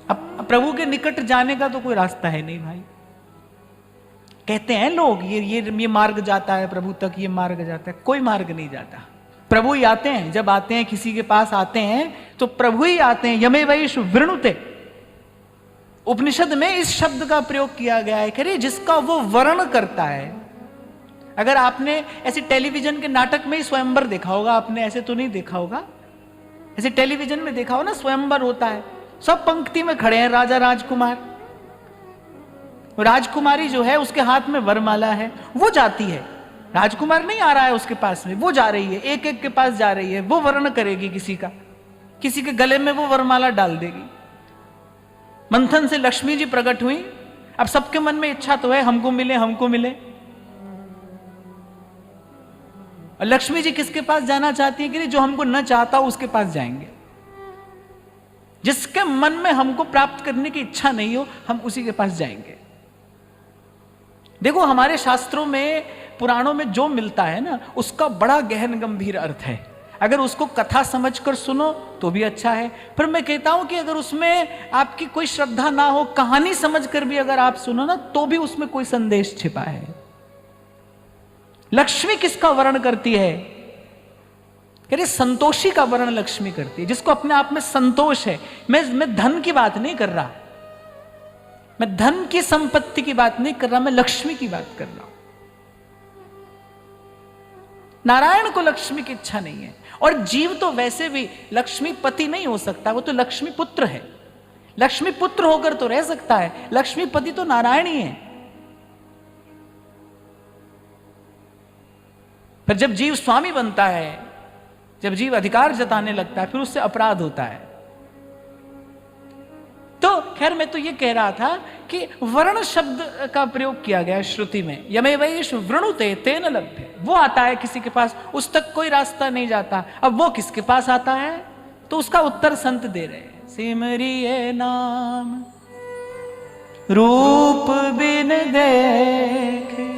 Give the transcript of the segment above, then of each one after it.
अब प्रभु के निकट जाने का तो कोई रास्ता है नहीं भाई। कहते हैं लोग ये मार्ग जाता है प्रभु तक, ये मार्ग जाता है, कोई मार्ग नहीं जाता। प्रभु ही आते हैं। जब आते हैं किसी के पास आते हैं तो प्रभु ही आते हैं। यमे वैश वृणुते, उपनिषद में इस शब्द का प्रयोग किया गया है कि जिसका वो वर्ण करता है। अगर आपने ऐसे टेलीविजन के नाटक में ही स्वयंवर देखा होगा, आपने ऐसे तो नहीं देखा होगा, ऐसे टेलीविजन में देखा हो ना, स्वयंवर होता है, सब पंक्ति में खड़े हैं राजा राजकुमार, राजकुमारी जो है उसके हाथ में वरमाला है, वो जाती है, राजकुमार नहीं आ रहा है उसके पास में, वो जा रही है, एक एक के पास जा रही है, वो वर्ण करेगी किसी का, किसी के गले में वो वरमाला डाल देगी। मंथन से लक्ष्मी जी प्रकट हुई। अब सबके मन में इच्छा तो है हमको मिले, हमको मिले। और लक्ष्मी जी किसके पास जाना चाहती है कि जो हमको न चाहता उसके पास जाएंगे। जिसके मन में हमको प्राप्त करने की इच्छा नहीं हो, हम उसी के पास जाएंगे। देखो हमारे शास्त्रों में, पुराणों में जो मिलता है ना, उसका बड़ा गहन गंभीर अर्थ है। अगर उसको कथा समझकर सुनो तो भी अच्छा है, पर मैं कहता हूं कि अगर उसमें आपकी कोई श्रद्धा ना हो, कहानी समझकर भी अगर आप सुनो ना, तो भी उसमें कोई संदेश छिपा है। लक्ष्मी किसका वर्ण करती है? कह रहे संतोषी का वर्ण लक्ष्मी करती है, जिसको अपने आप में संतोष है। मैं धन की बात नहीं कर रहा, मैं धन की संपत्ति की बात नहीं कर रहा, मैं लक्ष्मी की बात कर रहा हूं। नारायण को लक्ष्मी की इच्छा नहीं है। और जीव तो वैसे भी लक्ष्मी पति नहीं हो सकता, वो तो लक्ष्मी पुत्र है। लक्ष्मी पुत्र होकर तो रह सकता है, लक्ष्मी पति तो नारायण ही है। पर जब जीव स्वामी बनता है, जब जीव अधिकार जताने लगता है, फिर उससे अपराध होता है। तो खैर मैं तो ये कह रहा था कि वर्ण शब्द का प्रयोग किया गया श्रुति में। यमे वैश वृणुते तेन लभ्य, वो आता है किसी के पास, उस तक कोई रास्ता नहीं जाता। अब वो किसके पास आता है? तो उसका उत्तर संत दे रहे हैं। सिमरिए नाम रूप बिन देखे।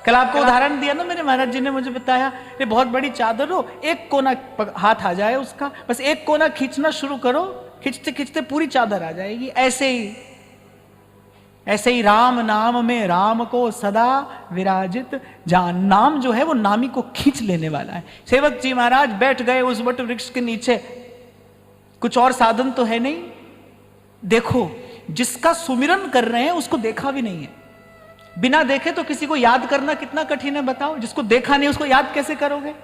कल आपको उदाहरण दिया ना मेरे महाराज जी ने, मुझे बताया ये बहुत बड़ी चादर हो, एक कोना हाथ आ जाए उसका, बस एक कोना खींचना शुरू करो, खींचते खींचते पूरी चादर आ जाएगी। ऐसे ही राम नाम में राम को सदा विराजित जान। नाम जो है वो नामी को खींच लेने वाला है। सेवक जी महाराज बैठ गए उस वट वृक्ष के नीचे, कुछ और साधन तो है नहीं। देखो जिसका सुमिरन कर रहे हैं उसको देखा भी नहीं है। बिना देखे तो किसी को याद करना कितना कठिन है बताओ। जिसको देखा नहीं उसको याद कैसे करोगे?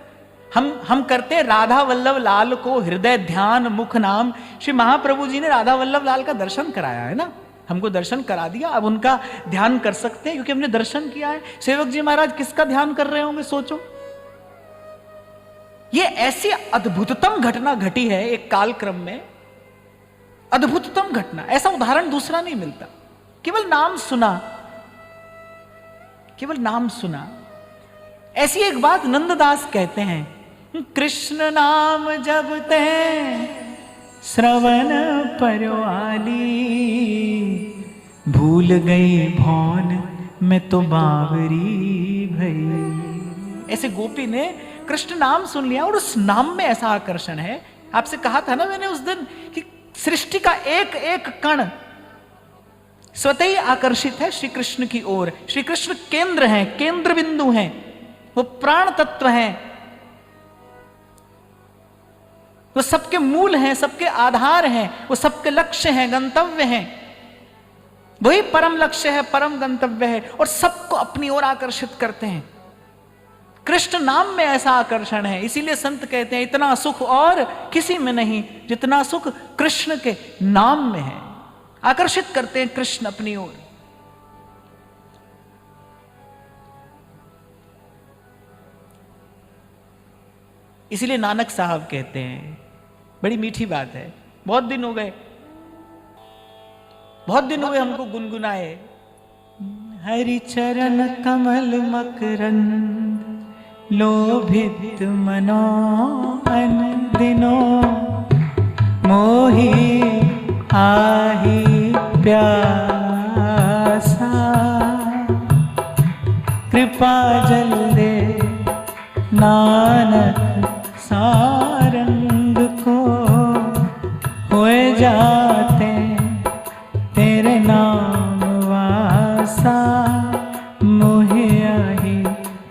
हम करते हैं राधा वल्लभ लाल को हृदय ध्यान मुख नाम। श्री महाप्रभु जी ने राधा वल्लभ लाल का दर्शन कराया है ना, हमको दर्शन करा दिया, अब उनका ध्यान कर सकते हैं क्योंकि हमने दर्शन किया है। सेवक जी महाराज किसका ध्यान कर रहे होंगे सोचो। ये ऐसी अद्भुततम घटना घटी है एक कालक्रम में, अद्भुततम घटना, ऐसा उदाहरण दूसरा नहीं मिलता। केवल नाम सुना, केवल नाम सुना। ऐसी एक बात नंददास कहते हैं, कृष्ण नाम जब ते श्रवण परवाली, भूल गई भौन में तो बावरी भई। ऐसे गोपी ने कृष्ण नाम सुन लिया और उस नाम में ऐसा आकर्षण है। आपसे कहा था ना मैंने उस दिन कि सृष्टि का एक एक कण स्वतः ही आकर्षित है श्री कृष्ण की ओर। श्री कृष्ण केंद्र हैं, केंद्र बिंदु हैं, वो प्राण तत्व हैं, वो सबके मूल हैं, सबके आधार हैं, वो सबके लक्ष्य हैं, गंतव्य हैं। वही परम लक्ष्य है, परम गंतव्य है और सबको अपनी ओर आकर्षित करते हैं। कृष्ण नाम में ऐसा आकर्षण है, इसीलिए संत कहते हैं इतना सुख और किसी में नहीं जितना सुख कृष्ण के नाम में है। आकर्षित करते हैं कृष्ण अपनी ओर। इसीलिए नानक साहब कहते हैं, बड़ी मीठी बात है, बहुत दिन हो गए हमको गुनगुनाए। हरि चरण कमल मकरंद लोभित मनो अन दिनो, मोहि आही प्यासा, कृपा जल दे नानक सारंग को, होए जाते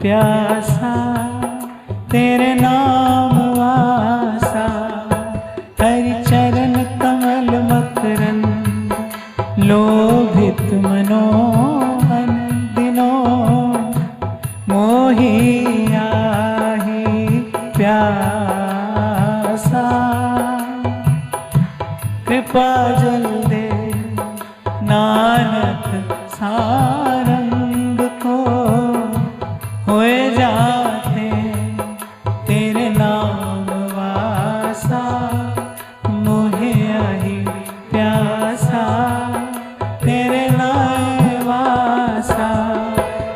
प्यासा, तेरे नाम वासा। हरि चरण कमल मकरंद, लोभित मनो मन दिनों। मोहि आहि प्यासा, कृपा जल दे नानक सारंग को। होए जाते तेरे नाम वासा, मोहे आहि प्यासा। तेरे नाम वासा,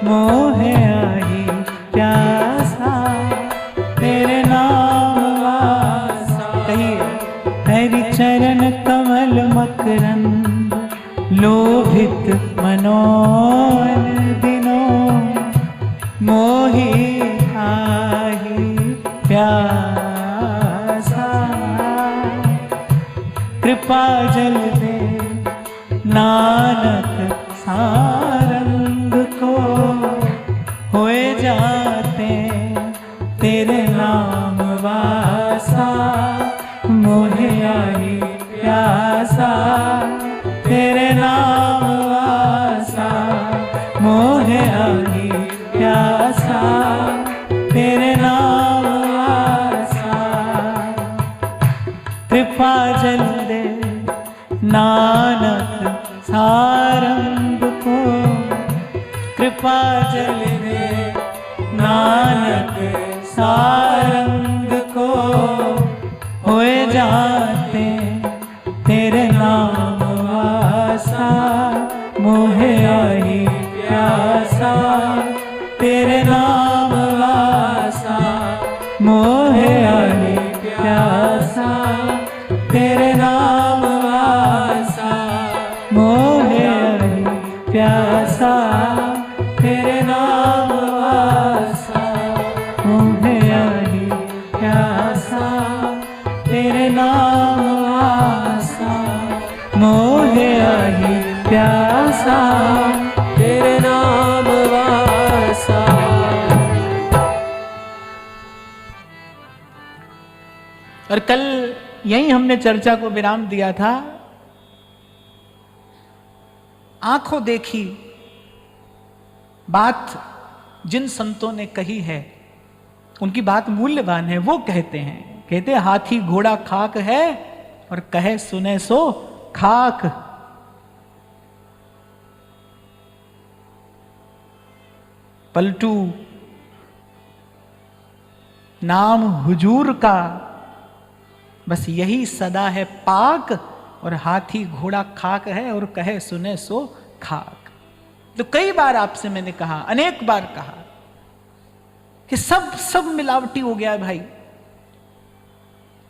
मोहे आहि प्यासा। तेरे नाम वासा। कहिए, हरि चरण कमल मकरंद, लोभित मनोन दिनों। मोहि आहि प्यासा, कृपा जल दे नानक सारंग को। होए जाते तेरे नाम वासा, मोहे आहि प्यासा। तेरे नाम वासा, मोहे आहि प्यासा। तेरे नाम वासा, कृपा जल दे नानक सारंग को। कृपा जल दे नानक सारंग को। होए जाते तेरे नाम वासा, मोहे आहि प्यासा। तेरे नाम वासा, मोहे आहि प्यासा। तेरे नाम वासा, मोहे आहि प्यासा। तेरे नाम वासा, मोहे आहि प्यासा। तेरे नाम वासा, मोहे आहि प्यासा। तेरे नाम वासा। और कल यही हमने चर्चा को विराम दिया था। आंखों देखी बात जिन संतों ने कही है, उनकी बात मूल्यवान है। वो कहते हैं हाथी घोड़ा खाक है, और कहे सुने सो खाक। पलटू नाम हुजूर का, बस यही सदा है पाक। और हाथी घोड़ा खाक है, और कहे सुने सो खाक। तो कई बार आपसे मैंने कहा, अनेक बार कहा कि सब मिलावटी हो गया है भाई।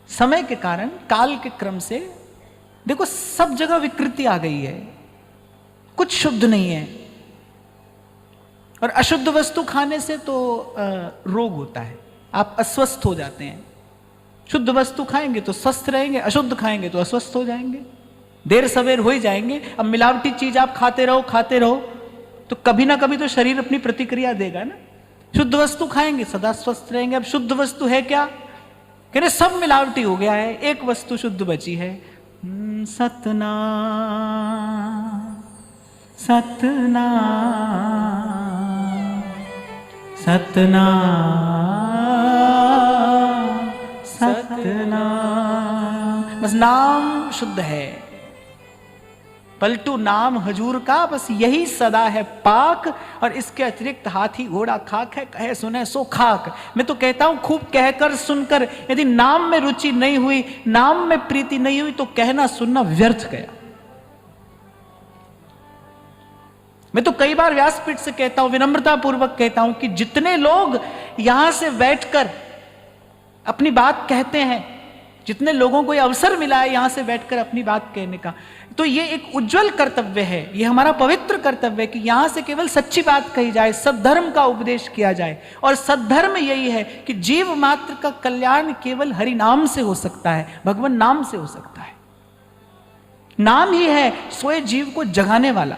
समय के कारण, काल के क्रम से देखो सब जगह विकृति आ गई है, कुछ शुद्ध नहीं है। और अशुद्ध वस्तु खाने से तो रोग होता है, आप अस्वस्थ हो जाते हैं। शुद्ध वस्तु खाएंगे तो स्वस्थ रहेंगे, अशुद्ध खाएंगे तो अस्वस्थ हो जाएंगे, देर सवेर हो ही जाएंगे। अब मिलावटी चीज आप खाते रहो तो कभी ना कभी तो शरीर अपनी प्रतिक्रिया देगा ना। शुद्ध वस्तु खाएंगे सदा स्वस्थ रहेंगे। अब शुद्ध वस्तु है क्या? कह रहे सब मिलावटी हो गया है, एक वस्तु शुद्ध बची है। सतनाम सतनाम सतनाम सतनाम। बस नाम शुद्ध है, पलटू नाम हजूर का, बस यही सदा है पाक। और इसके अतिरिक्त हाथी घोड़ा खाक है, कहे सुने सो खाक। मैं तो कहता हूं खूब कहकर सुनकर यदि नाम में रुचि नहीं हुई, नाम में प्रीति नहीं हुई, तो कहना सुनना व्यर्थ गया। मैं तो कई बार व्यासपीठ से कहता हूं, विनम्रता पूर्वक कहता हूं कि जितने लोग यहां से बैठकर अपनी बात कहते हैं, जितने लोगों को यह अवसर मिला है यहां से बैठकर अपनी बात कहने का, तो ये एक उज्जवल कर्तव्य है, ये हमारा पवित्र कर्तव्य है कि यहां से केवल सच्ची बात कही जाए, सद्धर्म का उपदेश किया जाए। और सद्धर्म यही है कि जीव मात्र का कल्याण केवल हरि नाम से हो सकता है, भगवान नाम से हो सकता है। नाम ही है सोए जीव को जगाने वाला।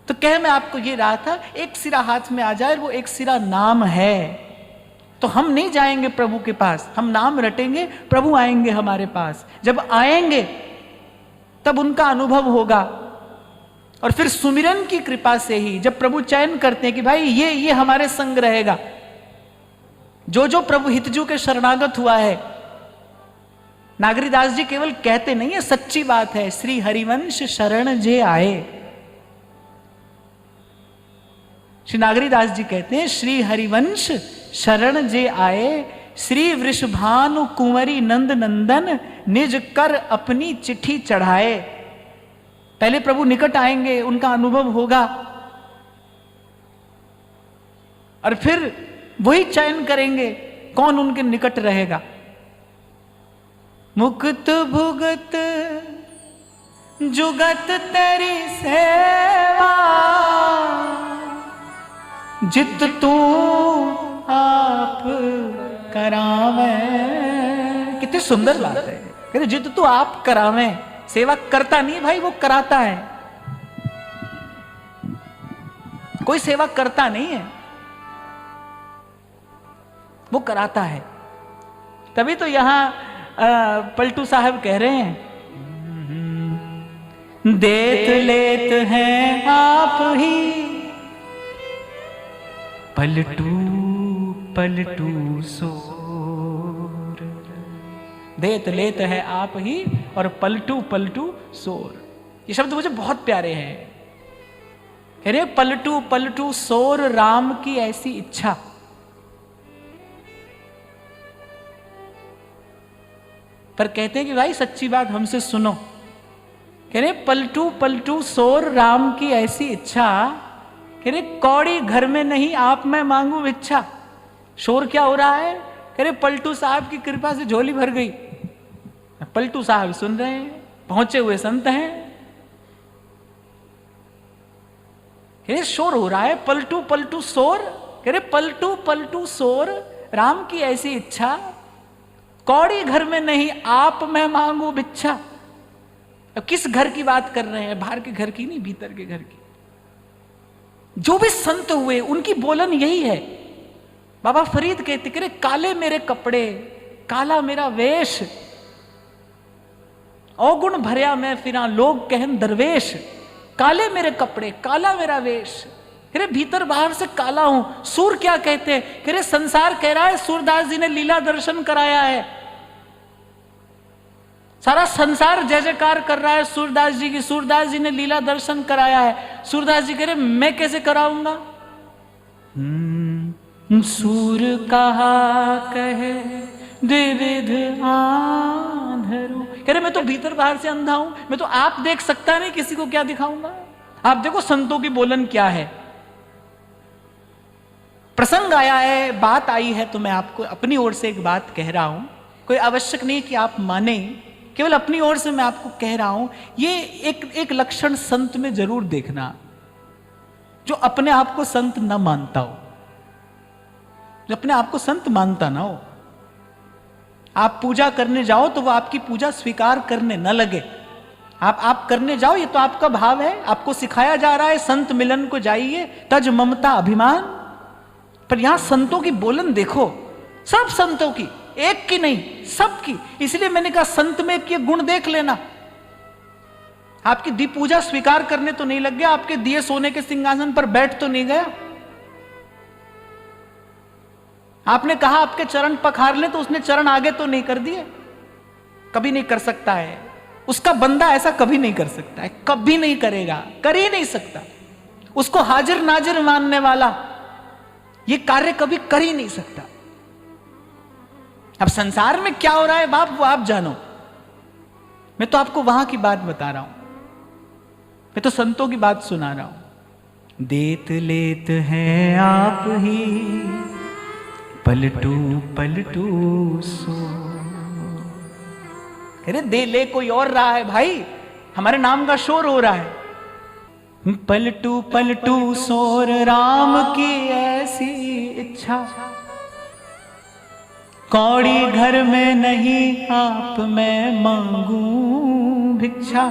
तो कह मैं आपको ये रहा था, एक सिरा हाथ में आ जाए, वो एक सिरा नाम है, तो हम नहीं जाएंगे प्रभु के पास, हम नाम रटेंगे, प्रभु आएंगे हमारे पास। जब आएंगे तब उनका अनुभव होगा, और फिर सुमिरन की कृपा से ही जब प्रभु चयन करते हैं कि भाई ये हमारे संग रहेगा, जो प्रभु हितजू के शरणागत हुआ है। नागरीदास जी केवल कहते नहीं है, सच्ची बात है। श्री हरिवंश शरण जे आए, श्री नागरीदास जी कहते हैं श्री हरिवंश शरण जे आए, श्री वृषभानु कुंवरी नंद नंदन निज कर अपनी चिट्ठी चढ़ाए। पहले प्रभु निकट आएंगे, उनका अनुभव होगा, और फिर वही चयन करेंगे कौन उनके निकट रहेगा। मुक्त भुगत जुगत तेरी सेवा, जित तू आप करावे। कितनी सुंदर बात है। कहते जित तू आप करावे, सेवा करता नहीं भाई, वो कराता है। कोई सेवा करता नहीं है, वो कराता है। तभी तो यहां पलटू साहब कह रहे हैं, देत लेत हैं आप ही, पलटू पलटू सोर। देत लेत है आप ही और पलटू पलटू सोर। ये शब्द मुझे बहुत प्यारे हैं। कह रहे पलटू पलटू सोर राम की ऐसी इच्छा। पर कहते हैं कि भाई सच्ची बात हमसे सुनो। कह रहे पलटू पलटू सोर राम की ऐसी इच्छा, कह रहे कौड़ी घर में नहीं आप मैं मांगू भिक्षा। शोर क्या हो रहा है? कह रहे पलटू साहब की कृपा से झोली भर गई। पलटू साहब सुन रहे हैं, पहुंचे हुए संत हैं। कह रहे शोर हो रहा है, पलटू पलटू शोर। कह रहे पलटू पलटू शोर राम की ऐसी इच्छा, कौड़ी घर में नहीं आप मैं मांगू भिक्षा। अब किस घर की बात कर रहे हैं? बाहर के घर की नहीं, भीतर के घर की। जो भी संत हुए उनकी बोलन यही है। बाबा फरीद कहते करे काले मेरे कपड़े काला मेरा वेश, अवगुण भरया मैं फिरा लोग कहन दरवेश। काले मेरे कपड़े काला मेरा वेश, अरे भीतर बाहर से काला हूं। सूर क्या कहते हैं? अरे संसार कह रहा है सूरदास जी ने लीला दर्शन कराया है, सारा संसार जय जयकार कर रहा है सूरदास जी की, सूरदास जी ने लीला दर्शन कराया है। सूरदास जी कह रहे मैं कैसे कराऊंगा? सूर कहा कहे द्विविध आंधरू। कह रहे मैं तो भीतर बाहर से अंधा हूं, मैं तो आप देख सकता नहीं, किसी को क्या दिखाऊंगा? आप देखो संतों की बोलन क्या है। प्रसंग आया है, बात आई है, तो मैं आपको अपनी ओर से एक बात कह रहा हूं। कोई आवश्यक नहीं कि आप माने, केवल अपनी ओर से मैं आपको कह रहा हूं। ये एक लक्षण संत में जरूर देखना, जो अपने आप को संत न मानता हो, जो अपने आप को संत मानता ना हो। आप पूजा करने जाओ तो वो आपकी पूजा स्वीकार करने न लगे। आप करने जाओ, ये तो आपका भाव है, आपको सिखाया जा रहा है संत मिलन को जाइए, तज ममता अभिमान। पर यहां संतों की बोलन देखो, सब संतों की, एक की नहीं, सबकी। इसलिए मैंने कहा संत में ये गुण देख लेना। आपकी दीप पूजा स्वीकार करने तो नहीं लग गया, आपके दिए सोने के सिंहासन पर बैठ तो नहीं गया। आपने कहा आपके चरण पखार ले, तो उसने चरण आगे तो नहीं कर दिए। कभी नहीं कर सकता है उसका बंदा, ऐसा कभी नहीं कर सकता है, कभी नहीं करेगा, कर ही नहीं सकता। उसको हाजिर नाजिर मानने वाला ये कार्य कभी कर ही नहीं सकता। अब संसार में क्या हो रहा है बाप, वो आप जानो। मैं तो आपको वहां की बात बता रहा हूं, मैं तो संतों की बात सुना रहा हूं। देत लेत हैं आप ही, पलटू पलटू सो। अरे दे ले कोई और रहा है भाई, हमारे नाम का शोर हो रहा है। पलटू पलटू सोर राम की ऐसी इच्छा, कौड़ी घर में नहीं आप मैं मांगू भिक्षा।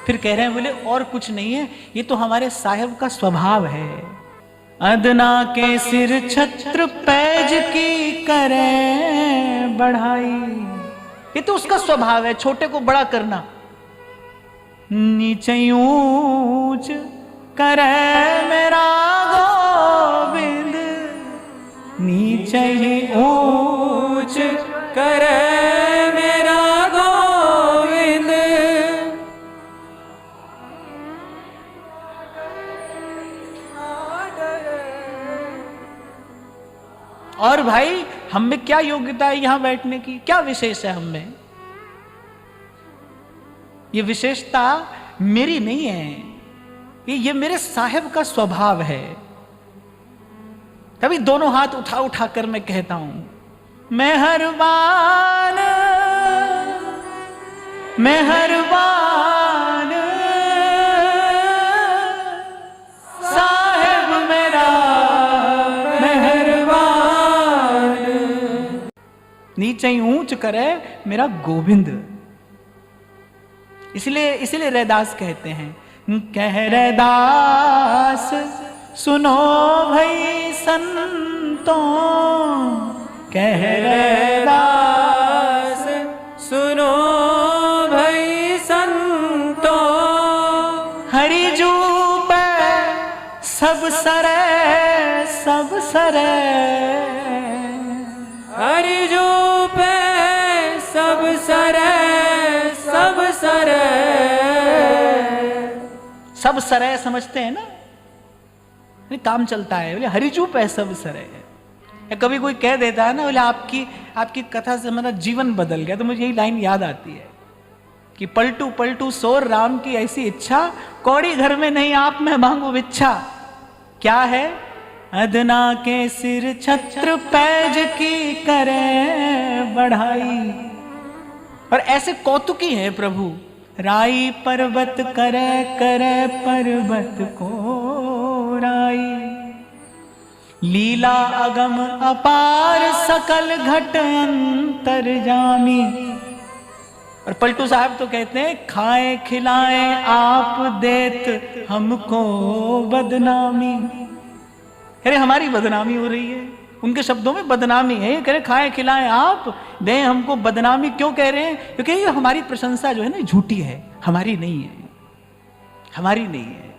फिर कह रहे हैं, बोले और कुछ नहीं है, ये तो हमारे साहेब का स्वभाव है। अदना के सिर छत्र पैज की करे बढ़ाई, ये तो उसका स्वभाव है, छोटे को बड़ा करना। नीचे ऊंच करे मेरा गोविंद, नीचे ही ऊंच करे मेरा गोविंद। और भाई हम में क्या योग्यता है यहां बैठने की, क्या विशेष है हम में? ये विशेषता मेरी नहीं है, ये मेरे साहेब का स्वभाव है। तभी दोनों हाथ उठा उठा कर मैं कहता हूं, मेहरबान मेहरबान साहेब मेरा मेहरबान, नीचे ऊंच करे मेरा गोविंद। इसलिए रैदास कहते हैं, कह रैदास सुनो भाई संतों, कह रैदास सुनो भाई संतों, हरि जू पे सब सरे सब सरे, हरि जू पे सब सरे सब सरे। सब सरे समझते हैं ना, काम चलता है, बोले हरिजू पे सब सरे। या कभी कोई कह देता है ना, बोले आपकी कथा से मेरा जीवन बदल गया, तो मुझे यही लाइन याद आती है कि पलटू पलटू सोर राम की ऐसी इच्छा, कौड़ी घर में नहीं आप में मांगू भिक्षा। क्या है? अदना के सिर छत्र पैज की करे बढ़ाई। और ऐसे कौतुकी है प्रभु, राई पर्वत करे करे पर्वत को राई, लीला अगम अपार सकल घट अंतर्यामी। और पलटू साहब तो कहते हैं, खाए खिलाए आप देत हमको बदनामी। अरे हमारी बदनामी हो रही है, उनके शब्दों में बदनामी है। ये कह रहे खाए खिलाए आप, दें हमको बदनामी। क्यों कह रहे हैं? क्योंकि ये हमारी प्रशंसा जो है ना झूठी है, हमारी नहीं है, हमारी नहीं है।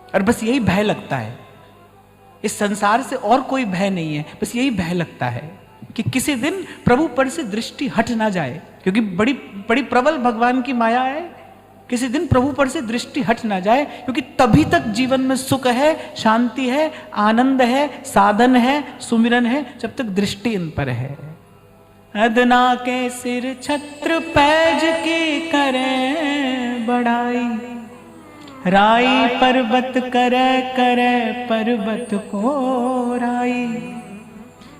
और बस यही भय लगता है, इस संसार से और कोई भय नहीं है, बस यही भय लगता है कि किसी दिन प्रभु पर से दृष्टि हट ना जाए, क्योंकि बड़ी बड़ी प्रबल भगवान की माया है। किसी दिन प्रभु पर से दृष्टि हट ना जाए, क्योंकि तभी तक जीवन में सुख है, शांति है, आनंद है, साधन है, सुमिरन है, जब तक दृष्टि इन पर है। अदना के सिर छत्र पैज की करे बढ़ाई, राई पर्वत करे करे पर्वत को राई,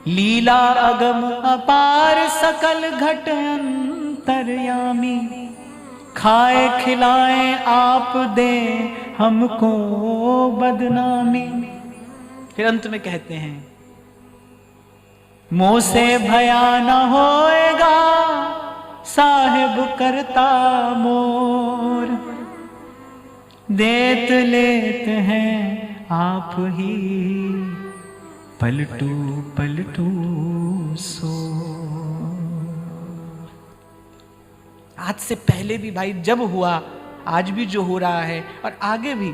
लीला अगम अपार सकल घट अंतर्यामी, खाए खिलाए आप दे हमको बदनामी। फिर अंत में कहते हैं, मोह से भया न होएगा साहिब करता मोर, देत लेत हैं आप ही पलटू पलटू सो। आज से पहले भी भाई जब हुआ, आज भी जो हो रहा है और आगे भी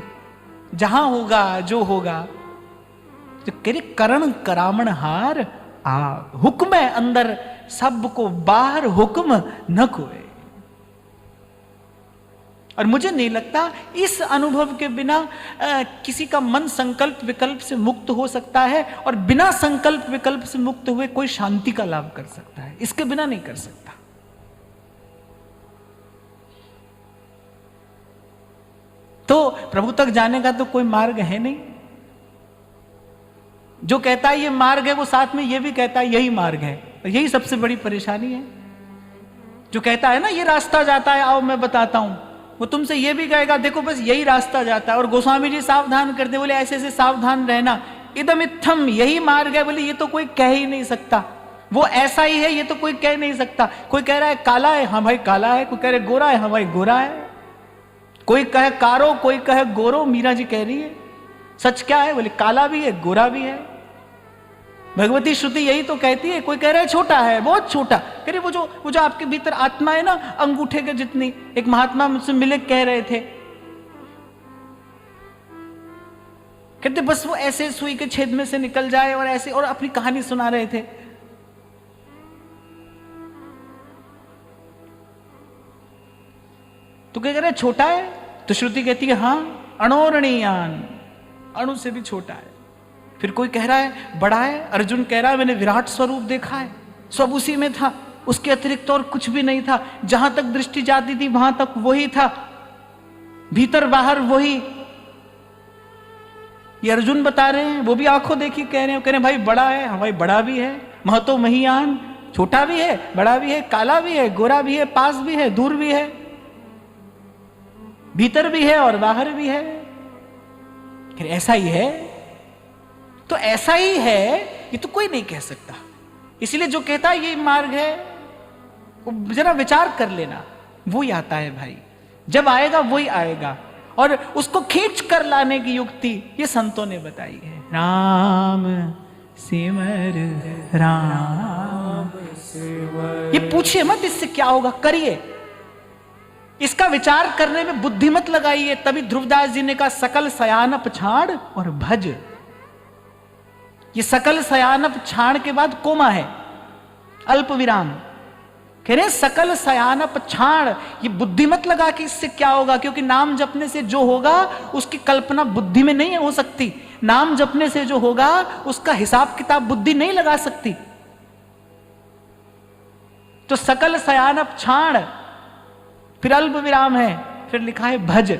जहां होगा जो होगा, तो करे करण करामण हार आ, हुक्म है अंदर सबको बाहर हुक्म न कोई। और मुझे नहीं लगता इस अनुभव के बिना किसी का मन संकल्प विकल्प से मुक्त हो सकता है, और बिना संकल्प विकल्प से मुक्त हुए कोई शांति का लाभ कर सकता है, इसके बिना नहीं कर सकता। तो प्रभु तक जाने का तो कोई मार्ग है नहीं। जो कहता है ये मार्ग है, वो साथ में ये भी कहता है यही मार्ग है, और यही सबसे बड़ी परेशानी है। जो कहता है ना ये रास्ता जाता है, आओ मैं बताता हूं, वो तुमसे ये भी कहेगा देखो बस यही रास्ता जाता है। और गोस्वामी जी सावधान करते, बोले ऐसे ऐसे सावधान रहना, इदम इत्थम यही मार्ग है, बोले ये तो कोई कह ही नहीं सकता। वो ऐसा ही है, ये तो कोई कह नहीं सकता। कोई कह रहा है काला है, हाँ भाई काला है। कोई कह रहा है गोरा है, हाँ भाई गोरा है। कोई कहे कारो, कोई कहे गोरो। मीरा जी कह रही है सच क्या है, बोले काला भी है गोरा भी है। भगवती श्रुति यही तो कहती है। कोई कह रहा है छोटा है, बहुत छोटा। कह रहे वो जो आपके भीतर आत्मा है ना, अंगूठे के जितनी। एक महात्मा मुझसे मिले, कह रहे थे, कहते बस वो ऐसे सुई के छेद में से निकल जाए और ऐसे, और अपनी कहानी सुना रहे थे। तो क्या कह रहे छोटा है? तो श्रुति कहती है हाँ, अणोरणीयान, अणु से भी छोटा है। फिर कोई कह रहा है बड़ा है। अर्जुन कह रहा है मैंने विराट स्वरूप देखा है, सब उसी में था, उसके अतिरिक्त और कुछ भी नहीं था। जहां तक दृष्टि जाती थी वहां तक वही था, भीतर बाहर वही। ये अर्जुन बता रहे हैं, वो भी आंखों देखी कह रहे हैं भाई बड़ा है, हाँ भाई बड़ा भी है। महतो महियान, छोटा भी है, बड़ा भी है, काला भी है, गोरा भी है, पास भी है, दूर भी है, भीतर भी है और बाहर भी है। ऐसा ही है, तो ऐसा ही है, ये तो कोई नहीं कह सकता। इसलिए जो कहता है ये मार्ग है, वो जरा विचार कर लेना, वो ही आता है भाई। जब आएगा वही आएगा। और उसको खींच कर लाने की युक्ति ये संतों ने बताई है। राम सिमर राम सिमर। ये पूछिए मत इससे क्या होगा, करिए। इसका विचार करने में बुद्धि मत लगाइए। तभी ध्रुवदास जी ने कहा सकल सयानप छाड़ और भज। ये सकल सयानप छाड़ के बाद कोमा है, अल्प विराम। कह रहे सकल सयानप छाड़। ये बुद्धि मत लगा कि इससे क्या होगा, क्योंकि नाम जपने से जो होगा उसकी कल्पना बुद्धि में नहीं हो सकती। नाम जपने से जो होगा उसका हिसाब किताब बुद्धि नहीं लगा सकती। तो सकल सयानप छाड़, फिर अल्प विराम है, फिर लिखा है भज।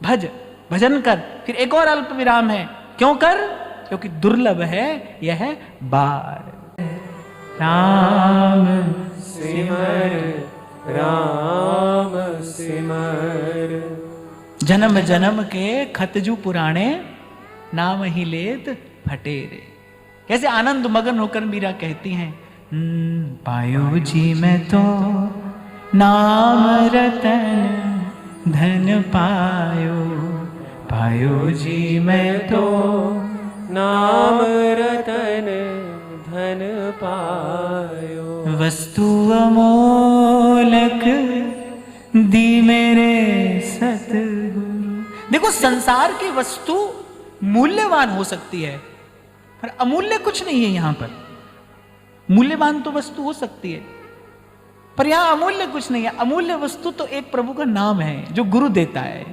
भज, भजन कर। फिर एक और अल्प विराम है, क्यों कर? क्योंकि दुर्लभ है यह बार। राम सिमर राम सिमर। जन्म जन्म के खतजू पुराणे, नाम ही लेत फटेरे। कैसे आनंद मगन होकर मीरा कहती हैं, पायो जी मैं तो नाम रतन धन पायो। पायो जी मैं तो नाम रतन धन पायो। वस्तु अमोलक दी मेरे सतगुरु। देखो संसार की वस्तु मूल्यवान हो सकती है, पर अमूल्य कुछ नहीं है। यहां पर मूल्यवान तो वस्तु हो सकती है, पर यहां अमूल्य कुछ नहीं है। अमूल्य वस्तु तो एक प्रभु का नाम है जो गुरु देता है।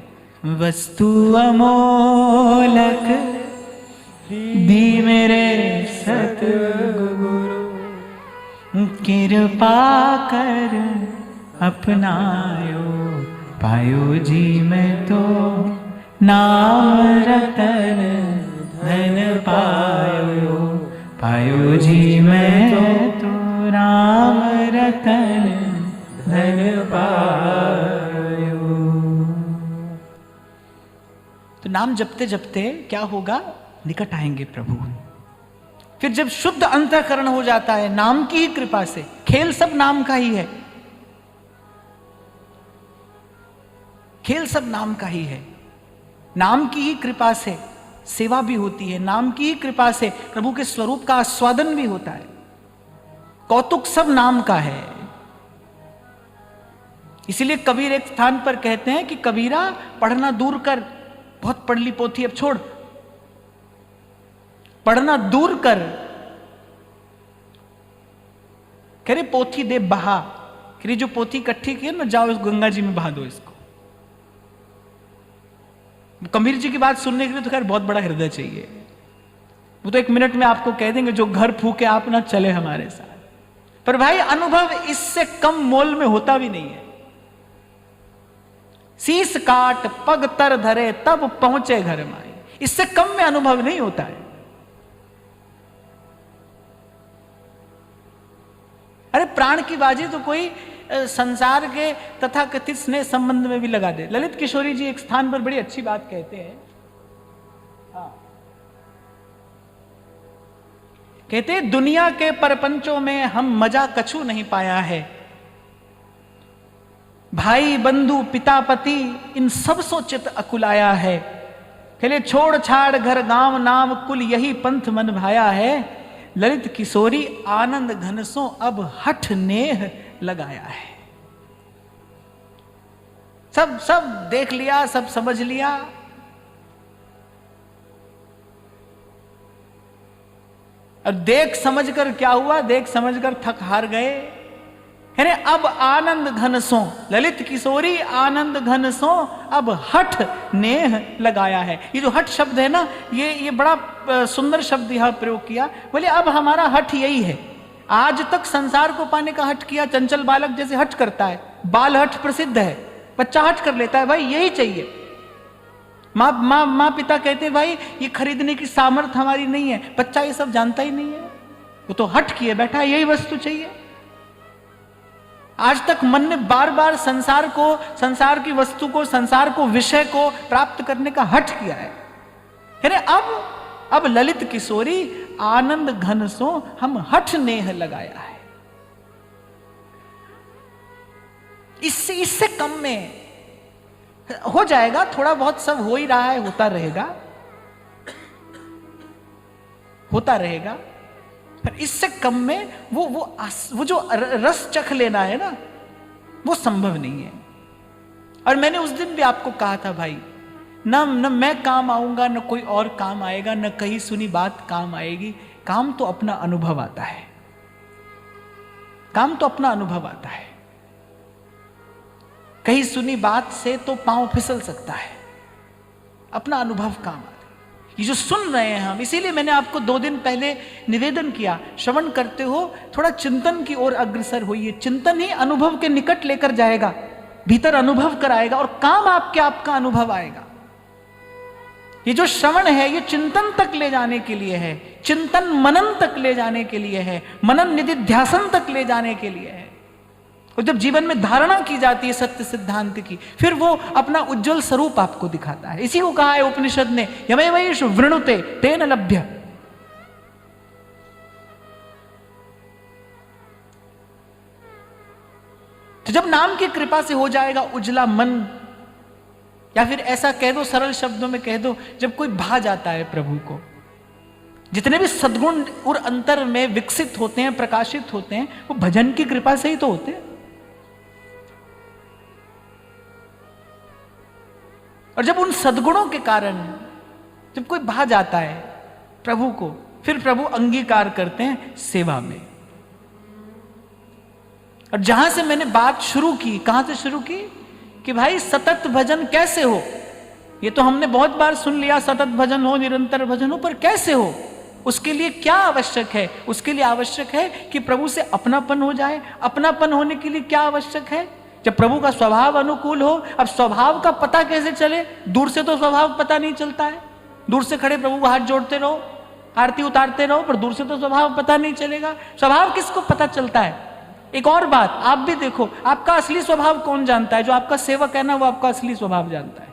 वस्तु अमोलक दी मेरे सतगुरु, कृपा कर अपनायो। पायो जी मैं तो नाम रतन धन पायो। पायो जी मैं तो नाम रतन धन पायो। तो नाम जपते जपते क्या होगा? निकट आएंगे प्रभु। फिर जब शुद्ध अंतःकरण हो जाता है नाम की ही कृपा से, खेल सब नाम का ही है, खेल सब नाम का ही है। नाम की ही कृपा से सेवा भी होती है, नाम की ही कृपा से प्रभु के स्वरूप का आस्वादन भी होता है। कौतुक सब नाम का है। इसीलिए कबीर एक स्थान पर कहते हैं कि कबीरा पढ़ना दूर कर, बहुत पढ़ ली पोथी अब छोड़, पढ़ना दूर कर। कह रहे पोथी दे बहा। कह रही जो पोथी इकट्ठी की है ना, जाओ इस गंगा जी में बहा दो इसको। कबीर जी की बात सुनने के लिए तो खैर बहुत बड़ा हृदय चाहिए। वो तो 1 मिनट में आपको कह देंगे जो घर फूके आप ना चले हमारे साथ। पर भाई अनुभव इससे कम मोल में होता भी नहीं है। शीस काट पग तर धरे तब पहुंचे घर माई, इससे कम में अनुभव नहीं होता है। अरे प्राण की बाजी तो कोई संसार के तथा कथित स्नेह संबंध में भी लगा दे। ललित किशोरी जी एक स्थान पर बड़ी अच्छी बात कहते हैं। हाँ, कहते दुनिया के परपंचों में हम मजा कछु नहीं पाया है, भाई बंधु पिता पति इन सब सो चित अकुलाया है। कहले छोड़ छाड़ घर गांव नाम कुल यही पंथ मन भाया है, ललित किशोरी आनंद घनसों अब हठ नेह लगाया है। सब देख लिया, सब समझ लिया, अब देख समझकर क्या हुआ, देख समझकर थक हार गए। है अब आनंद घनसों, ललित किशोरी आनंद घनसों अब हठ नेह लगाया है। ये जो हठ शब्द है ना, ये बड़ा सुंदर शब्द यहां प्रयोग किया। बोले अब हमारा हठ यही है। आज तक संसार को पाने का हठ किया, चंचल बालक जैसे हठ करता है, बाल हठ प्रसिद्ध है, बच्चा हठ कर लेता है, भाई यही चाहिए। माँ पिता कहते हैं भाई ये खरीदने की सामर्थ्य हमारी नहीं है, बच्चा ये सब जानता ही नहीं है, वो तो हठ किए बैठा है, यही वस्तु चाहिए। आज तक मन ने बार बार संसार को, संसार की वस्तु को, संसार को, विषय को प्राप्त करने का हठ किया है। अब ललित किशोरी आनंद घनसों हम हठ नेह लगाया है। इससे कम में हो जाएगा, थोड़ा बहुत सब हो ही रहा है, होता रहेगा। पर इससे कम में वो जो रस चख लेना है ना, वो संभव नहीं है। और मैंने उस दिन भी आपको कहा था भाई, न मैं काम आऊंगा, न कोई और काम आएगा, न कहीं सुनी बात काम आएगी। काम तो अपना अनुभव आता है, काम तो अपना अनुभव आता है। कहीं सुनी बात से तो पांव फिसल सकता है, अपना अनुभव काम आता है। ये जो सुन रहे हैं हम, इसीलिए मैंने आपको 2 दिन पहले निवेदन किया, श्रवण करते हो थोड़ा चिंतन की ओर अग्रसर होइए। चिंतन ही अनुभव के निकट लेकर जाएगा, भीतर अनुभव कराएगा और काम आपका अनुभव आएगा। ये जो श्रवण है ये चिंतन तक ले जाने के लिए है, चिंतन मनन तक ले जाने के लिए है, मनन निधिध्यासन तक ले जाने के लिए है। और जब जीवन में धारणा की जाती है सत्य सिद्धांत की, फिर वो अपना उज्जवल स्वरूप आपको दिखाता है। इसी को कहा है उपनिषद ने, यमैवैष वृणुते तेन लभ्य। तो जब नाम की कृपा से हो जाएगा उजला मन, या फिर ऐसा कह दो, सरल शब्दों में कह दो, जब कोई भा जाता है प्रभु को, जितने भी सद्गुण और अंतर में विकसित होते हैं, प्रकाशित होते हैं, वो भजन की कृपा से ही तो होते हैं। और जब उन सद्गुणों के कारण जब कोई भा जाता है प्रभु को, फिर प्रभु अंगीकार करते हैं सेवा में। और जहां से मैंने बात शुरू की, कहां से शुरू की कि भाई सतत भजन कैसे हो। ये तो हमने बहुत बार सुन लिया, सतत भजन हो, निरंतर भजन हो, पर कैसे हो, उसके लिए क्या आवश्यक है? उसके लिए आवश्यक है कि प्रभु से अपनापन हो जाए। अपनापन होने के लिए क्या आवश्यक है? जब प्रभु का स्वभाव अनुकूल हो। अब स्वभाव का पता कैसे चले? दूर से तो स्वभाव पता नहीं चलता है। दूर से खड़े प्रभु को हाथ जोड़ते रहो, आरती उतारते रहो, पर दूर से तो स्वभाव पता नहीं चलेगा। स्वभाव किसको पता चलता है? एक और बात आप भी देखो, आपका असली स्वभाव कौन जानता है? जो आपका सेवक है ना, वो आपका असली स्वभाव जानता है।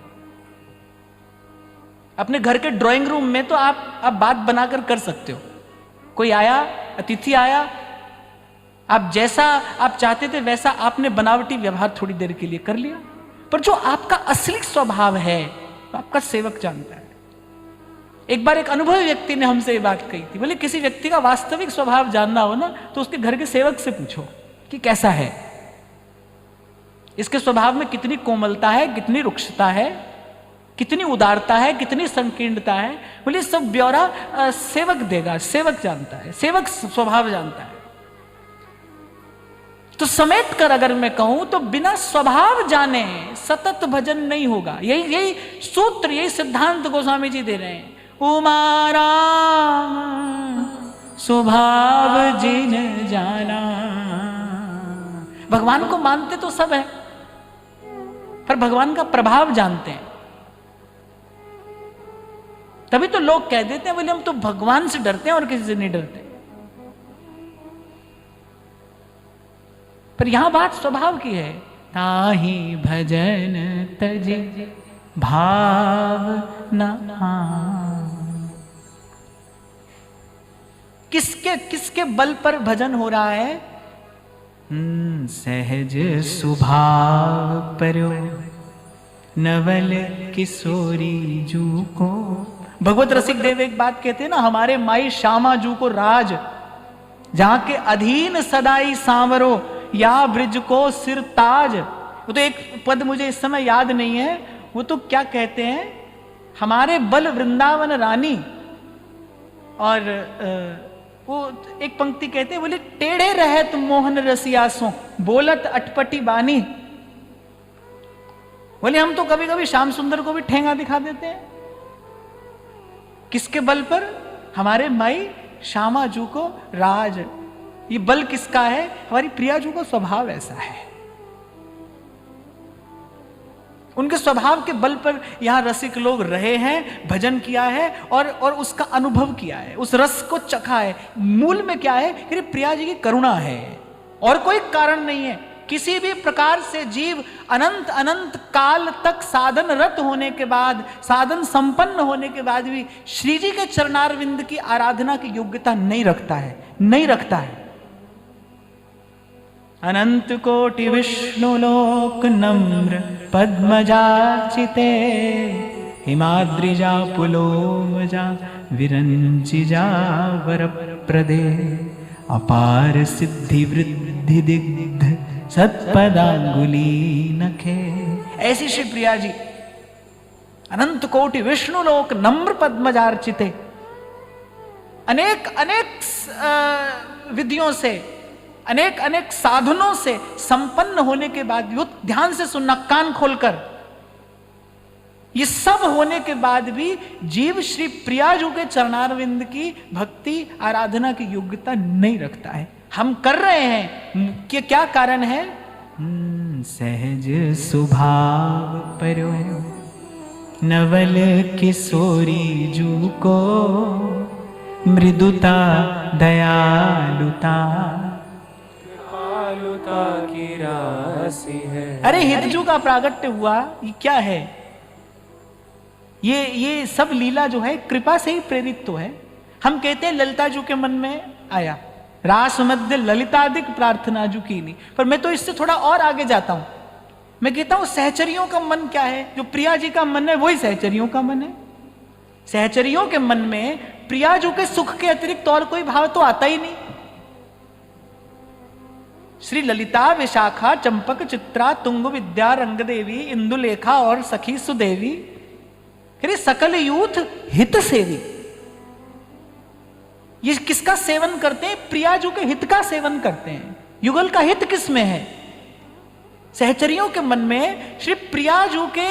अपने घर के ड्राइंग रूम में तो आप बात बनाकर कर सकते हो। कोई आया, अतिथि आया, आप जैसा आप चाहते थे वैसा आपने बनावटी व्यवहार थोड़ी देर के लिए कर लिया, पर जो आपका असली स्वभाव है तो आपका सेवक जानता है। एक बार एक अनुभवी व्यक्ति ने हमसे ये बात कही थी, बोले किसी व्यक्ति का वास्तविक स्वभाव जानना हो ना तो उसके घर के सेवक से पूछो कि कैसा है, इसके स्वभाव में कितनी कोमलता है, कितनी रुक्षता है, कितनी उदारता है, कितनी संकीर्णता है। बोले सब ब्यौरा सेवक देगा, सेवक जानता है, सेवक स्वभाव जानता है। तो समेट कर अगर मैं कहूं तो बिना स्वभाव जाने सतत भजन नहीं होगा। यही सूत्र, यही सिद्धांत गोस्वामी जी दे रहे हैं। उमा राम स्वभाव जिन जाना। भगवान को मानते तो सब है, पर भगवान का प्रभाव जानते हैं। तभी तो लोग कह देते हैं बोले हम तो भगवान से डरते हैं और किसी से नहीं डरते। पर यहां बात स्वभाव की है। ताहि भजन तज भाव न। किसके किसके बल पर भजन हो रहा है? सहज स्वभाव परो नवल किशोरी जू को। भगवत रसिक देव एक बात कहते हैं ना, हमारे माई श्यामा जू को राज, जहां के अधीन सदाई सांवरो या ब्रिज को सिर ताज। वो तो एक पद मुझे इस समय याद नहीं है, वो तो क्या कहते हैं, हमारे बल वृंदावन रानी। और वो एक पंक्ति कहते हैं, बोले टेढ़े रहे तुम मोहन रसियासों बोलत अटपटी बानी। बोले हम तो कभी कभी श्याम सुंदर को भी ठेंगा दिखा देते हैं। किसके बल पर? हमारे माई श्यामा जू को राज। ये बल किसका है? हमारी प्रिया जू का स्वभाव ऐसा है, उनके स्वभाव के बल पर यहां रसिक लोग रहे हैं, भजन किया है और उसका अनुभव किया है, उस रस को चखा है। मूल में क्या है कि प्रिया जी की करुणा है और कोई कारण नहीं है। किसी भी प्रकार से जीव अनंत अनंत काल तक साधन रत होने के बाद, साधन संपन्न होने के बाद भी श्री जी के चरणारविंद की आराधना की योग्यता नहीं रखता है, नहीं रखता है। अनंत कोटि विष्णु लोक नम्र पद्मजाचिते हिमाद्रिजा पुलोमजा विरंचिजा वरप्रदे अपार सिद्धि वृद्धि दिग्ध सत्पदांगुली नखे। ऐसी श्री प्रिया जी अनंत कोटि विष्णु लोक नम्र पद्मजार्चिते, अनेक अनेक विधियों से, अनेक अनेक साधनों से संपन्न होने के बाद भी, ध्यान से सुनना कान खोलकर, ये सब होने के बाद भी जीव श्री प्रियाजू के चरणारविंद की भक्ति आराधना की योग्यता नहीं रखता है। हम कर रहे हैं कि क्या कारण है? सहज स्वभाव परो नवल किशोरी जू को मृदुता दयालुता की राशि है। अरे हितजू का प्रागट्य हुआ, ये क्या है? ये सब लीला जो है कृपा से ही प्रेरित तो है। हम कहते हैं ललिता जू के मन में आया, रास मध्य ललितादिक प्रार्थना जू की नहीं, पर मैं तो इससे थोड़ा और आगे जाता हूं। मैं कहता हूं सहचरियों का मन क्या है? जो प्रिया जी का मन है वही सहचरियों का मन है। सहचरियों के मन में प्रिया जू के सुख के अतिरिक्त और कोई भाव तो आता ही नहीं। श्री ललिता, विशाखा, चंपक, चित्रा, तुंग विद्या, रंगदेवी, इंदुलेखा और सखी सुदेवी, फिर सकल यूथ हित सेवी। ये किसका सेवन करते हैं? प्रियाजू के हित का सेवन करते हैं। युगल का हित किस में है? सहचरियों के मन में श्री प्रियाजू के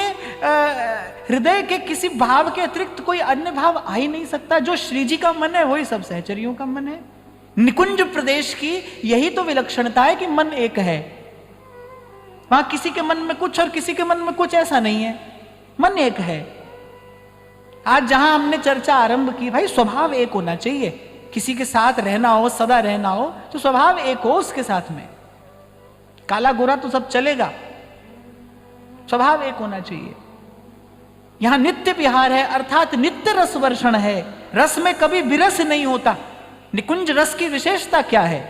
हृदय के किसी भाव के अतिरिक्त कोई अन्य भाव आ ही नहीं सकता। जो श्री जी का मन है वही सब सहचरियों का मन है। निकुंज प्रदेश की यही तो विलक्षणता है कि मन एक है। वहां किसी के मन में कुछ और किसी के मन में कुछ ऐसा नहीं है, मन एक है। आज जहां हमने चर्चा आरंभ की, भाई स्वभाव एक होना चाहिए। किसी के साथ रहना हो, सदा रहना हो, तो स्वभाव एक हो उसके साथ में। काला गोरा तो सब चलेगा, स्वभाव एक होना चाहिए। यहां नित्य विहार है, अर्थात नित्य रस वर्षण है। रस में कभी विरस नहीं होता। निकुंज रस की विशेषता क्या है?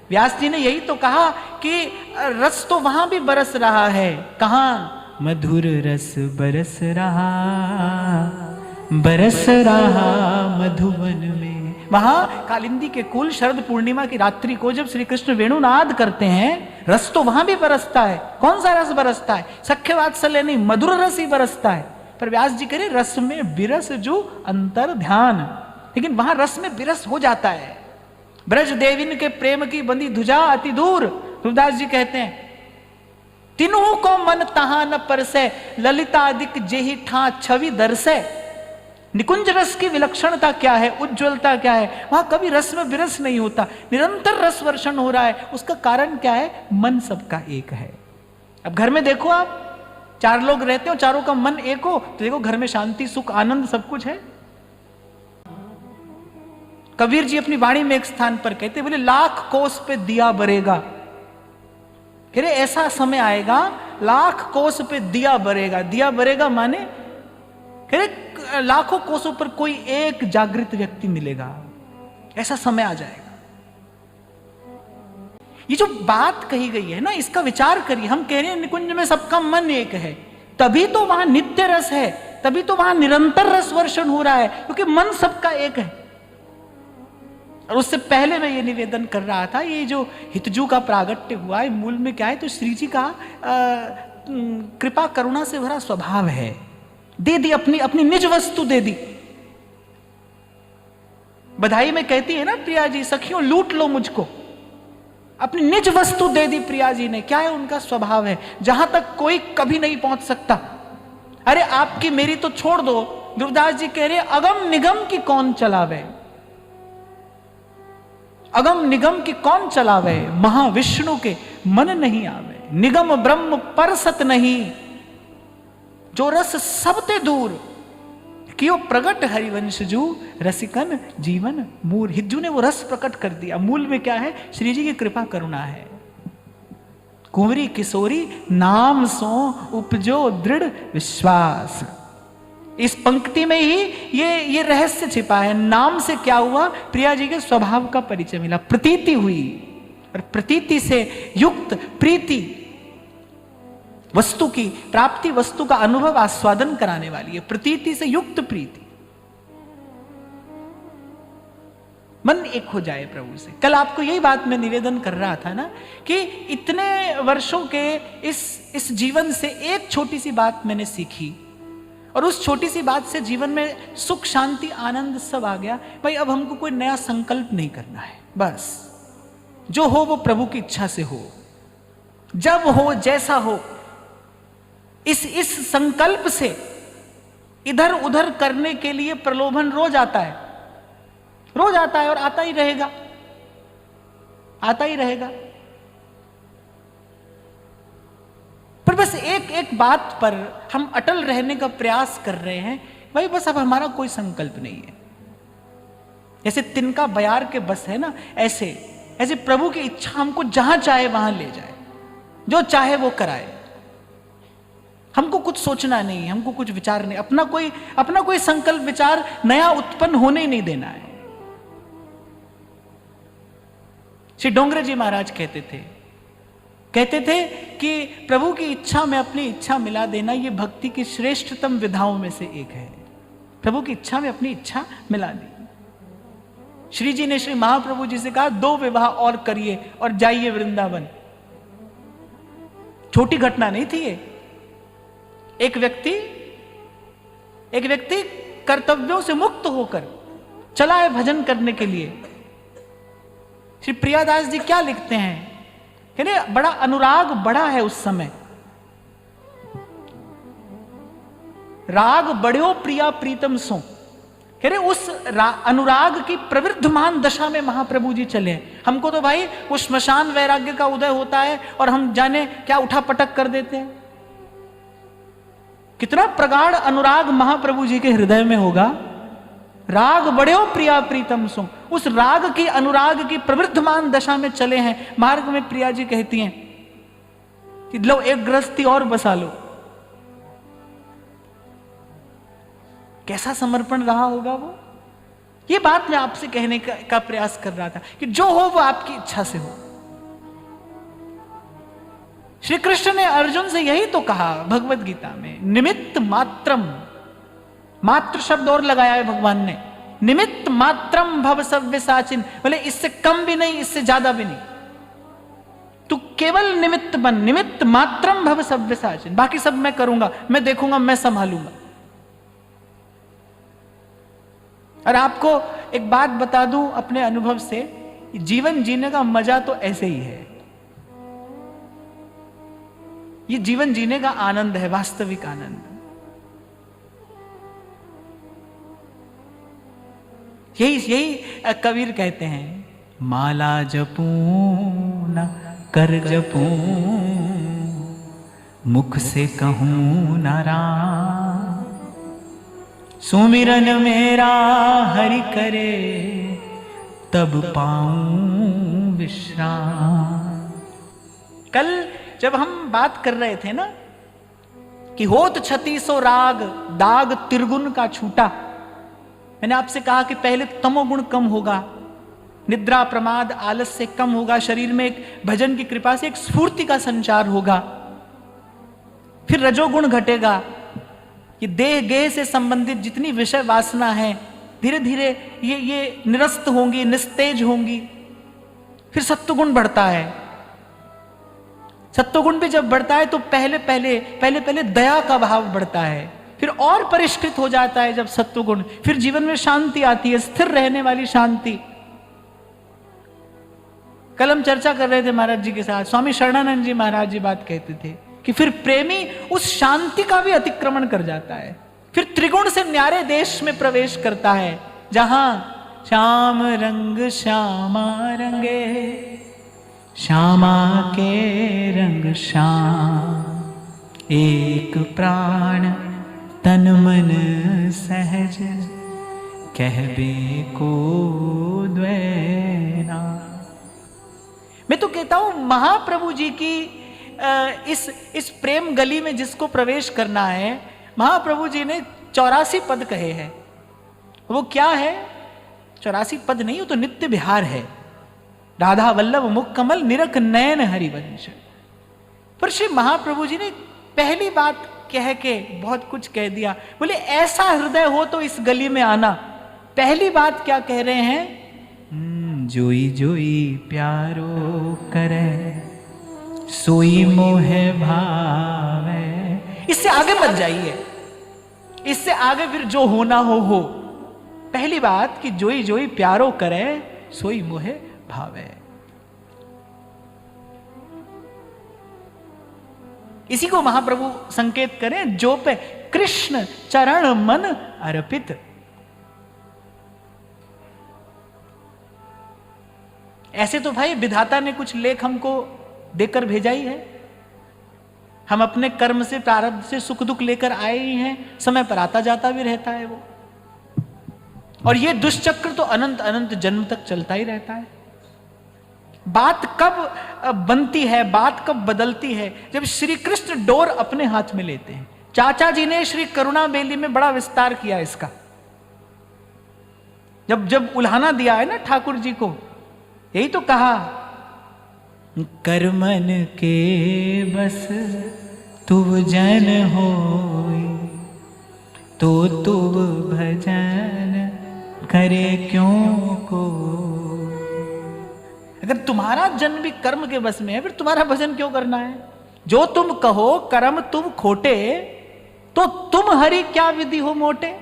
व्यास जी ने यही तो कहा कि रस तो वहां भी बरस रहा है। कहां? मधुर रस बरस रहा, बरस रहा मधुवन में। वहां कालिंदी के कुल शरद पूर्णिमा की रात्रि को जब श्री कृष्ण वेणुनाद करते हैं, रस तो वहां भी बरसता है। कौन सा रस बरसता है? सख्य वात्सल्य नहीं, मधुर रस ही बरसता है। पर व्यास जी कह रहे रस में विरस जो अंतर ध्यान, लेकिन वहां रस में विरस हो जाता है। ब्रज देविन के प्रेम की बंदी धुजा अति दूर, तुलसीदास जी कहते हैं, तीनों को मन तहां न परसे ललितादिक जेहि ठा छवि दरसे। निकुंज रस की विलक्षणता क्या है, उज्ज्वलता क्या है? वहां कभी रस में विरस नहीं होता, निरंतर रस वर्षण हो रहा है। उसका कारण क्या है? मन सबका एक है। अब घर में देखो, आप 4 लोग रहते हो, चारों का मन एक हो, तो देखो घर में शांति, सुख, आनंद सब कुछ है। कबीर जी अपनी वाणी में एक स्थान पर कहते, बोले लाख कोस पे दिया बरेगा। कह रहे ऐसा समय आएगा, लाख कोस पे दिया बरेगा। दिया बरेगा माने कह रहे लाखों कोसों पर कोई एक जागृत व्यक्ति मिलेगा। ऐसा समय आ जाएगा। ये जो बात कही गई है ना, इसका विचार करिए। हम कह रहे हैं निकुंज में सबका मन एक है, तभी तो वहां नित्य रस है, तभी तो वहां निरंतर रस वर्षण हो रहा है, क्योंकि मन सबका एक है। और उससे पहले मैं ये निवेदन कर रहा था, ये जो हितजू का प्रागट्य हुआ है, मूल में क्या है, तो श्री जी का कृपा करुणा से भरा स्वभाव है। दे दी, अपनी अपनी निज वस्तु दे दी। बधाई में कहती है ना प्रिया जी, सखियों लूट लो मुझको, अपनी निज वस्तु दे दी प्रिया जी ने। क्या है उनका स्वभाव है, जहां तक कोई कभी नहीं पहुंच सकता। अरे आपकी मेरी तो छोड़ दो, ध्रुवदास जी कह रहे अगम निगम की कौन चलावे, अगम निगम की कौन चलावे, महाविष्णु के मन नहीं आवे। निगम ब्रह्म परसत नहीं, जो रस सबते दूर, कियो प्रगट हरिवंश जू, रसिकन जीवन मूर। हिज्जू ने वो रस प्रकट कर दिया। मूल में क्या है, श्री जी की कृपा करुणा है। कुंवरी किशोरी नाम सो उपजो दृढ़ विश्वास। इस पंक्ति में ही ये रहस्य छिपा है। नाम से क्या हुआ, प्रिया जी के स्वभाव का परिचय मिला, प्रतीति हुई, और प्रतीति से युक्त प्रीति, वस्तु की प्राप्ति, वस्तु का अनुभव आस्वादन कराने वाली है, प्रतीति से युक्त प्रीति। मन एक हो जाए प्रभु से। कल आपको यही बात मैं निवेदन कर रहा था ना, कि इतने वर्षों के इस जीवन से एक छोटी सी बात मैंने सीखी, और उस छोटी सी बात से जीवन में सुख शांति आनंद सब आ गया। भाई अब हमको कोई नया संकल्प नहीं करना है, बस जो हो वो प्रभु की इच्छा से हो, जब हो जैसा हो। इस संकल्प से इधर उधर करने के लिए प्रलोभन रोज आता है, रोज आता है, और आता ही रहेगा, आता ही रहेगा। पर बस एक एक बात पर हम अटल रहने का प्रयास कर रहे हैं। भाई बस अब हमारा कोई संकल्प नहीं है। जैसे तिनका बयार के बस है ना, ऐसे प्रभु की इच्छा हमको जहां चाहे वहां ले जाए, जो चाहे वो कराए। हमको कुछ सोचना नहीं, हमको कुछ विचार नहीं, अपना कोई संकल्प विचार नया उत्पन्न होने ही नहीं देना है। श्री डोंगरे जी महाराज कहते थे कि प्रभु की इच्छा में अपनी इच्छा मिला देना, ये भक्ति की श्रेष्ठतम विधाओं में से एक है। प्रभु की इच्छा में अपनी इच्छा मिला दी। श्री जी ने श्री महाप्रभु जी से कहा 2 विवाह और करिए और जाइए वृंदावन। छोटी घटना नहीं थी ये। एक व्यक्ति कर्तव्यों से मुक्त होकर चला है भजन करने के लिए। श्री प्रियादास जी क्या लिखते हैं, कहते बड़ा अनुराग बढ़ा है उस समय, राग बढ़ो प्रिया प्रीतम सो। कह रहे उस अनुराग की प्रवृद्धमान दशा में महाप्रभु जी चले। हमको तो भाई वो श्मशान वैराग्य का उदय होता है और हम जाने क्या उठा पटक कर देते हैं। कितना प्रगाढ़ अनुराग महाप्रभु जी के हृदय में होगा। राग बढ़ो प्रिया प्रीतम सो, उस राग की अनुराग की प्रवृद्धमान दशा में चले हैं। मार्ग में प्रिया जी कहती हैं कि लो एक गृहस्थी और बसा लो। कैसा समर्पण रहा होगा वो। ये बात मैं आपसे कहने का प्रयास कर रहा था कि जो हो वो आपकी इच्छा से हो। श्री कृष्ण ने अर्जुन से यही तो कहा भगवत गीता में, निमित्त मात्रम, मात्र शब्द और लगाया है भगवान ने, निमित्त मात्रम भव सव्यसाचिन। बोले इससे कम भी नहीं, इससे ज्यादा भी नहीं, तू केवल निमित्त बन, निमित्त मात्रम भव सव्यसाचिन। बाकी सब मैं करूंगा, मैं देखूंगा, मैं संभालूंगा। और आपको एक बात बता दूं अपने अनुभव से, जीवन जीने का मजा तो ऐसे ही है। ये जीवन जीने का आनंद है, वास्तविक आनंद। यही कबीर कहते हैं, माला जपू न कर जपू, मुख से कहूं न राम, सुमिरन मेरा हरि करे, तब पाऊं विश्राम। कल जब हम बात कर रहे थे ना कि होत 3600 राग, दाग त्रिगुण का छूटा, मैंने आपसे कहा कि पहले तमोगुण कम होगा, निद्रा प्रमाद आलस्य कम होगा, शरीर में एक भजन की कृपा से एक स्फूर्ति का संचार होगा। फिर रजोगुण घटेगा कि देह गेह से संबंधित जितनी विषय वासना है धीरे धीरे ये निरस्त होंगी, निस्तेज होंगी। फिर सत्वगुण बढ़ता है। सत्वगुण भी जब बढ़ता है तो पहले पहले दया का भाव बढ़ता है, फिर और परिष्कृत हो जाता है जब सत्वगुण। फिर जीवन में शांति आती है, स्थिर रहने वाली शांति। कल हम चर्चा कर रहे थे महाराज जी के साथ, स्वामी शरणानंद जी महाराज जी बात कहते थे कि फिर प्रेमी उस शांति का भी अतिक्रमण कर जाता है, फिर त्रिगुण से न्यारे देश में प्रवेश करता है, जहां श्याम रंग श्यामा रंगे, श्यामा के रंग श्याम, एक प्राण तन मन सहज, कहबे को द्वैना। मैं तो कहता हूं महाप्रभु जी की इस प्रेम गली में जिसको प्रवेश करना है, महाप्रभु जी ने 84 पद कहे हैं। वो क्या है? 84 पद नहीं, वो तो नित्य विहार है। राधा वल्लभ मुख कमल निरख नयन हरिवंश। पर श्री महाप्रभु जी ने पहली बात कह के बहुत कुछ कह दिया। बोले ऐसा हृदय हो तो इस गली में आना। पहली बात क्या कह रहे हैं? जोई जोई प्यारो करे, सोई मोहे भावे। इससे आगे मत जाइए, इससे आगे फिर जो होना हो। पहली बात कि जोई जोई प्यारो करे, सोई मोहे भावे। इसी को महाप्रभु संकेत करें, जो पे कृष्ण चरण मन अर्पित। ऐसे तो भाई विधाता ने कुछ लेख हमको देकर भेजा ही है। हम अपने कर्म से प्रारब्ध से सुख दुख लेकर आए ही हैं, समय पर आता जाता भी रहता है वो। और ये दुष्चक्र तो अनंत अनंत जन्म तक चलता ही रहता है। बात कब बनती है, बात कब बदलती है? जब श्री कृष्ण डोर अपने हाथ में लेते हैं। चाचा जी ने श्री करुणा बेली में बड़ा विस्तार किया इसका। जब उल्हाना दिया है ना ठाकुर जी को, यही तो कहा, कर्मन के बस तुव जन होई, तो तुव भजन करे क्यों को। अगर तुम्हारा जन्म भी कर्म के बस में है, फिर तुम्हारा भजन क्यों करना है? जो तुम कहो कर्म तुम खोटे, तो तुम हरि क्या विधि हो मोटे।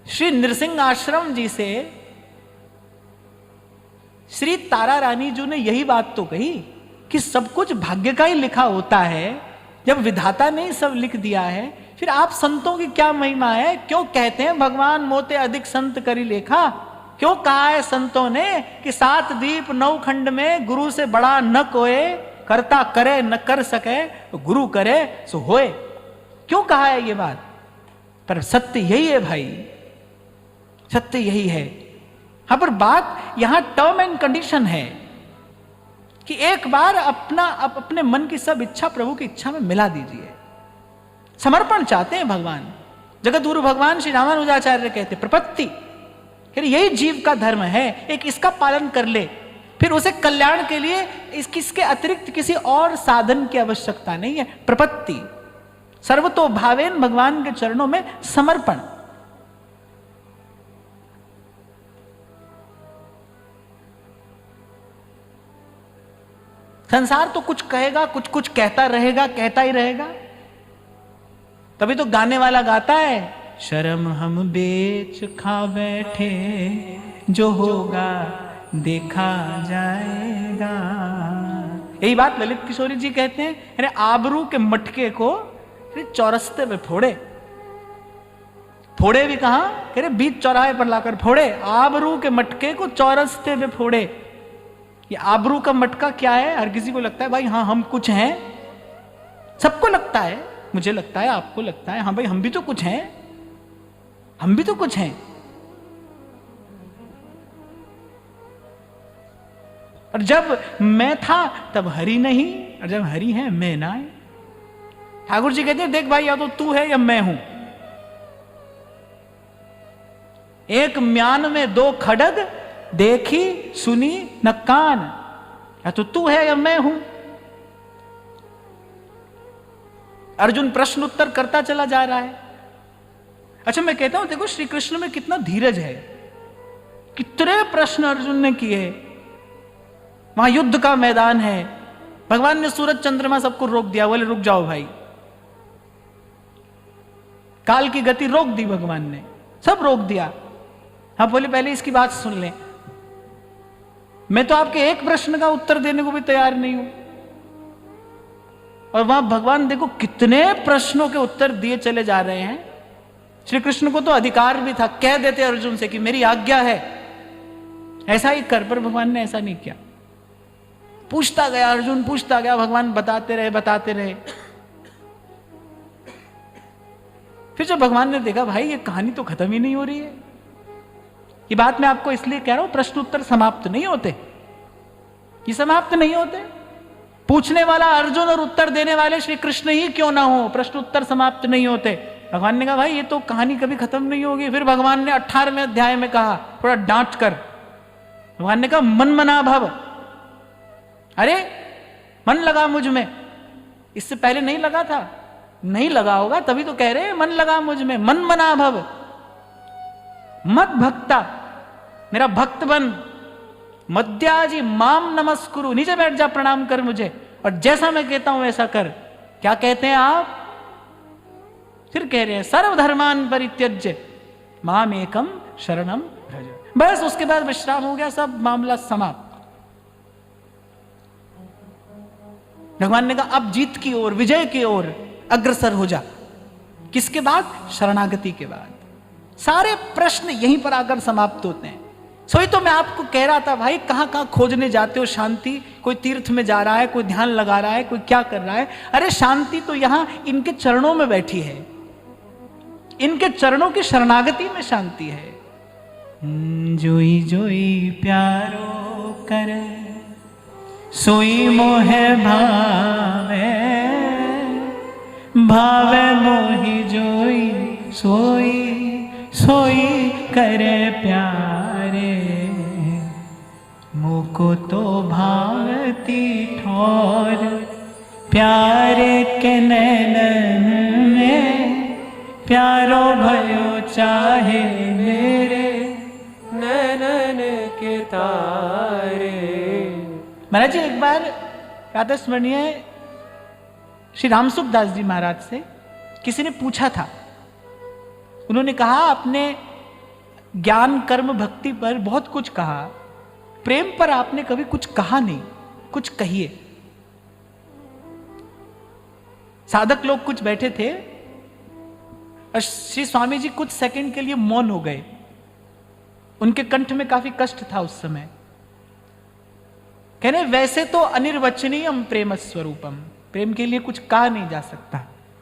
श्री नृसिंह आश्रम जी से श्री तारा रानी जी ने यही बात तो कही कि सब कुछ भाग्य का ही लिखा होता है। जब विधाता ने सब लिख दिया है, फिर आप संतों की क्या महिमा है? क्यों कहते हैं भगवान मोते अधिक संत करी लेखा? क्यों कहा है संतों ने कि 7 द्वीप 9 खंड में गुरु से बड़ा न कोई, करता करे न कर सके तो गुरु करे सो होए। क्यों कहा है ये बात? पर सत्य यही है भाई, सत्य यही है। हाँ, पर बात यहां टर्म एंड कंडीशन है कि एक बार अपने मन की सब इच्छा प्रभु की इच्छा में मिला दीजिए। समर्पण चाहते हैं भगवान। जगत गुरु भगवान श्री रामानुजाचार्य कहते प्रपत्ति, यही जीव का धर्म है, एक इसका पालन कर ले, फिर उसे कल्याण के लिए इसके अतिरिक्त किसी और साधन की आवश्यकता नहीं है। प्रपत्ति, सर्वतो भावेन, भगवान के चरणों में समर्पण। संसार तो कुछ कहेगा, कुछ कुछ कहता रहेगा, कहता ही रहेगा। तभी तो गाने वाला गाता है, शर्म हम बेच खा बैठे, जो होगा देखा जाएगा। यही बात ललित किशोरी जी कहते हैं। अरे आबरू के मटके को चौरस्ते पे फोड़े, फोड़े भी कहां, कह रहे बीच चौराहे पर लाकर फोड़े। आबरू के मटके को चौरस्ते पे फोड़े। ये आबरू का मटका क्या है? हर किसी को लगता है भाई हाँ हम कुछ हैं, सबको लगता है, मुझे लगता है, आपको लगता है, हाँ भाई हम भी तो कुछ हैं, हम भी तो कुछ हैं। और जब मैं था तब हरि नहीं, और जब हरि है मैं ना है। ठाकुर जी कहते हैं देख भाई, या तो तू है या मैं हूं। एक म्यान में दो खड्ग, देखी सुनी न कान। या तो तू है या मैं हूं। अर्जुन प्रश्न उत्तर करता चला जा रहा है। अच्छा, मैं कहता हूं देखो श्री कृष्ण में कितना धीरज है। कितने प्रश्न अर्जुन ने किए। वहां युद्ध का मैदान है, भगवान ने सूरज चंद्रमा सबको रोक दिया, बोले रुक जाओ भाई। काल की गति रोक दी भगवान ने, सब रोक दिया। हाँ बोले पहले इसकी बात सुन लें, मैं तो आपके एक प्रश्न का उत्तर देने को भी तैयार नहीं हूं। और वहां भगवान देखो कितने प्रश्नों के उत्तर दिए चले जा रहे हैं। श्री कृष्ण को तो अधिकार भी था, कह देते अर्जुन से कि मेरी आज्ञा है ऐसा ही कर, पर भगवान ने ऐसा नहीं किया। पूछता गया अर्जुन, पूछता गया, भगवान बताते रहे बताते रहे। फिर जब भगवान ने देखा भाई ये कहानी तो खत्म ही नहीं हो रही है, ये बात मैं आपको इसलिए कह रहा हूं, प्रश्न उत्तर समाप्त नहीं होते, ये समाप्त नहीं होते। पूछने वाला अर्जुन और उत्तर देने वाले श्री कृष्ण ही क्यों ना हो, प्रश्न उत्तर समाप्त नहीं होते। भगवान ने कहा भाई ये तो कहानी कभी खत्म नहीं होगी। फिर भगवान ने 18वें अध्याय में कहा, थोड़ा डांट कर, भगवान ने कहा मन मना भव। अरे मन लगा मुझ में, इससे पहले नहीं लगा था? नहीं लगा होगा तभी तो कह रहे हैं मन लगा मुझ में। मन मना भव मत भक्ता, मेरा भक्त बन। मद्याजी माम नमस्कुरु, नीचे बैठ जा, प्रणाम कर मुझे, और जैसा मैं कहता हूं वैसा कर। क्या कहते हैं आप? फिर कह रहे हैं सर्वधर्मान परित्यज्य माम एकम शरणम भज। बस उसके बाद विश्राम हो गया, सब मामला समाप्त। भगवान ने कहा अब जीत की ओर, विजय की ओर अग्रसर हो जा। किसके बाद? शरणागति के बाद। सारे प्रश्न यहीं पर आकर समाप्त होते हैं। सोई तो मैं आपको कह रहा था भाई कहां कहां खोजने जाते हो शांति। कोई तीर्थ में जा रहा है, कोई ध्यान लगा रहा है, कोई क्या कर रहा है। अरे शांति तो यहां इनके चरणों में बैठी है, इनके चरणों की शरणागति में शांति है। जोई जोई प्यारो करे सोई मोहे भावे, भावे मोहि जोई सोई सोई करे प्यारे। मुको तो भावती ठोर प्यारे के नैनन में, प्यारो भयो चाहे मेरे नैनन के तारे। महाराज जी एक बार प्रातः स्मरणीय श्री रामसुखदास जी महाराज से किसी ने पूछा था। उन्होंने कहा आपने ज्ञान कर्म भक्ति पर बहुत कुछ कहा, प्रेम पर आपने कभी कुछ कहा नहीं, कुछ कहिए। साधक लोग कुछ बैठे थे और श्री स्वामी जी कुछ सेकंड के लिए मौन हो गए। उनके कंठ में काफी कष्ट था उस समय। कहने वैसे तो अनिर्वचनीयम प्रेम स्वरूपम, प्रेम के लिए कुछ कहा नहीं जा सकता।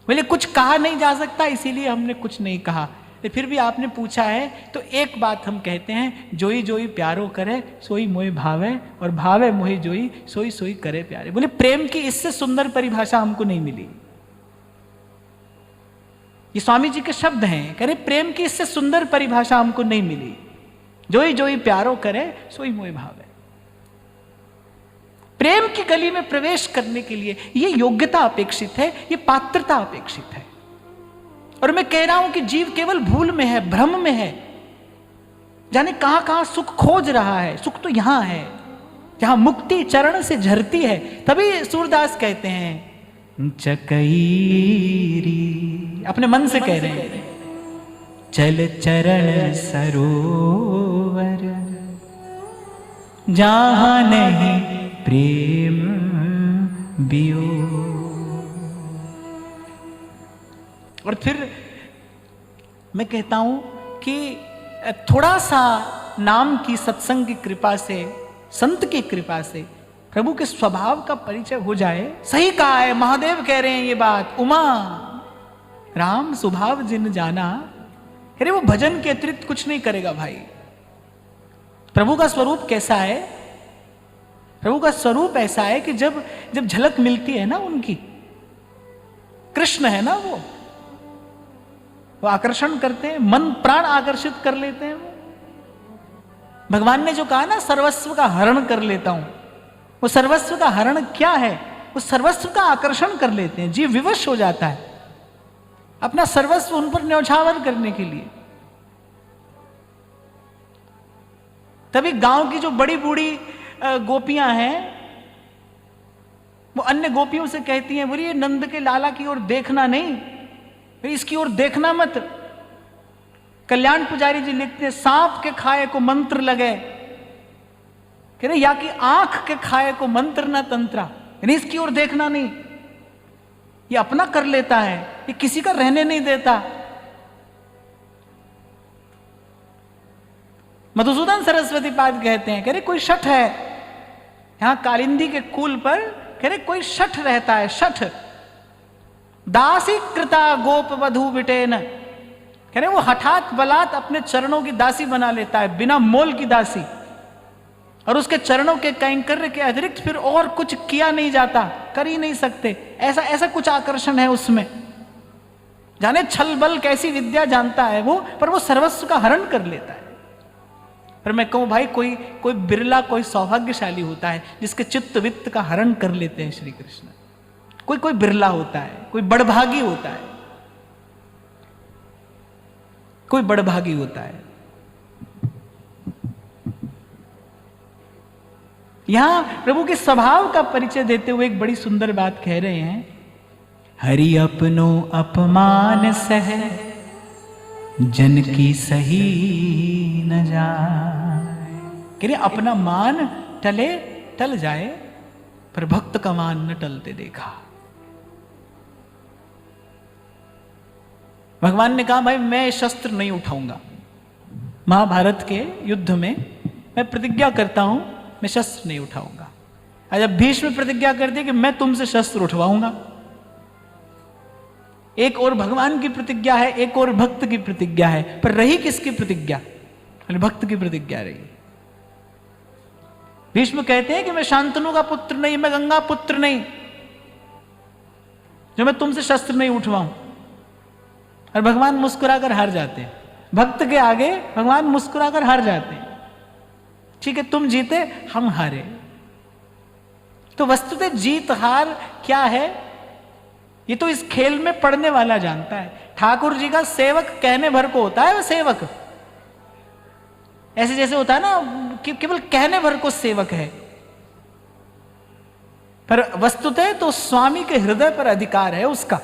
बोले कुछ कहा नहीं जा सकता इसीलिए हमने कुछ नहीं कहा। फिर भी आपने पूछा है तो एक बात हम कहते हैं, जोई जोई प्यारो करे सोई मोहि भावे, और भावे मोहि जोई सोई सोई करे प्यारे। बोले प्रेम की इससे सुंदर परिभाषा हमको नहीं मिली। ये स्वामी जी के शब्द हैं, कह रहे प्रेम की इससे सुंदर परिभाषा हमको नहीं मिली। जोई जोई प्यारो करे सोई मोहि भावे। प्रेम की गली में प्रवेश करने के लिए ये योग्यता अपेक्षित है, ये पात्रता अपेक्षित है। और मैं कह रहा हूं कि जीव केवल भूल में है, भ्रम में है, जाने कहां कहां सुख खोज रहा है। सुख तो यहां है जहां मुक्ति चरण से झरती है। तभी सूरदास कहते हैं चकईरी, अपने मन से कह रहे हैं, चल चरण सरोवर जहां नहीं प्रेम बियो। और फिर मैं कहता हूं कि थोड़ा सा नाम की, सत्संग की कृपा से, संत की कृपा से प्रभु के स्वभाव का परिचय हो जाए। सही कहा है, महादेव कह रहे हैं ये बात, उमा राम स्वभाव जिन जाना। अरे वो भजन के अतिरिक्त कुछ नहीं करेगा भाई। प्रभु का स्वरूप कैसा है? प्रभु का स्वरूप ऐसा है कि जब जब झलक मिलती है ना उनकी, कृष्ण है ना वो आकर्षण करते हैं, मन प्राण आकर्षित कर लेते हैं वो। भगवान ने जो कहा ना सर्वस्व का हरण कर लेता हूं, वो सर्वस्व का हरण क्या है? वो सर्वस्व का आकर्षण कर लेते हैं, जीव विवश हो जाता है अपना सर्वस्व उन पर न्यौछावर करने के लिए। तभी गांव की जो बड़ी बूढ़ी गोपियां हैं वो अन्य गोपियों से कहती हैं, बोलिए नंद के लाला की ओर देखना नहीं, फिर इसकी ओर देखना मत। कल्याण पुजारी जी लिखते हैं, सांप के खाए को मंत्र लगे, कह रहे या कि आंख के खाए को मंत्र न तंत्रा, यानी इसकी ओर देखना नहीं, ये अपना कर लेता है, ये किसी का रहने नहीं देता। मधुसूदन सरस्वती पाद कहते हैं, कह रहे कोई शठ है यहां कालिंदी के कुल पर, कह रहे कोई शठ रहता है, शठ दासी कृता गोप वधु बिटेन, कह रहे वो हठात बलात् अपने चरणों की दासी बना लेता है, बिना मोल की दासी, और उसके चरणों के कैंकर्य के अतिरिक्त फिर और कुछ किया नहीं जाता, कर ही नहीं सकते, ऐसा ऐसा कुछ आकर्षण है उसमें। जाने छल बल कैसी विद्या जानता है वो, पर वो सर्वस्व का हरण कर लेता है। पर मैं कहूं भाई कोई बिरला, कोई सौभाग्यशाली होता है जिसके चित्त वित्त का हरण कर लेते हैं श्री कृष्ण। कोई बिरला होता है, कोई बड़भागी होता है, कोई बड़भागी होता है। यहां प्रभु के स्वभाव का परिचय देते हुए एक बड़ी सुंदर बात कह रहे हैं, हरि अपनो अपमान सह जन की सही न जाए। कह रहे अपना मान टले टल जाए, पर भक्त का मान न टलते देखा। भगवान ने कहा भाई मैं शस्त्र नहीं उठाऊंगा, महाभारत के युद्ध में मैं प्रतिज्ञा करता हूं मैं शस्त्र नहीं उठाऊंगा। जब भीष्म प्रतिज्ञा कर दी कि मैं तुमसे शस्त्र उठवाऊंगा। एक और भगवान की प्रतिज्ञा है, एक और भक्त की प्रतिज्ञा है, पर रही किसकी प्रतिज्ञा? भक्त की प्रतिज्ञा रही। भीष्म कहते हैं कि मैं शांतनु का पुत्र नहीं, मैं गंगा पुत्र नहीं, जो मैं तुमसे शस्त्र नहीं उठवाऊं। और भगवान मुस्कुराकर हार जाते हैं, भक्त के आगे भगवान मुस्कुराकर हार जाते हैं। ठीक है तुम जीते हम हारे। तो वस्तुतः जीत हार क्या है ये तो इस खेल में पढ़ने वाला जानता है। ठाकुर जी का सेवक कहने भर को होता है, वह सेवक ऐसे जैसे होता है ना कि केवल कहने भर को सेवक है, पर वस्तुतः तो स्वामी के हृदय पर अधिकार है उसका,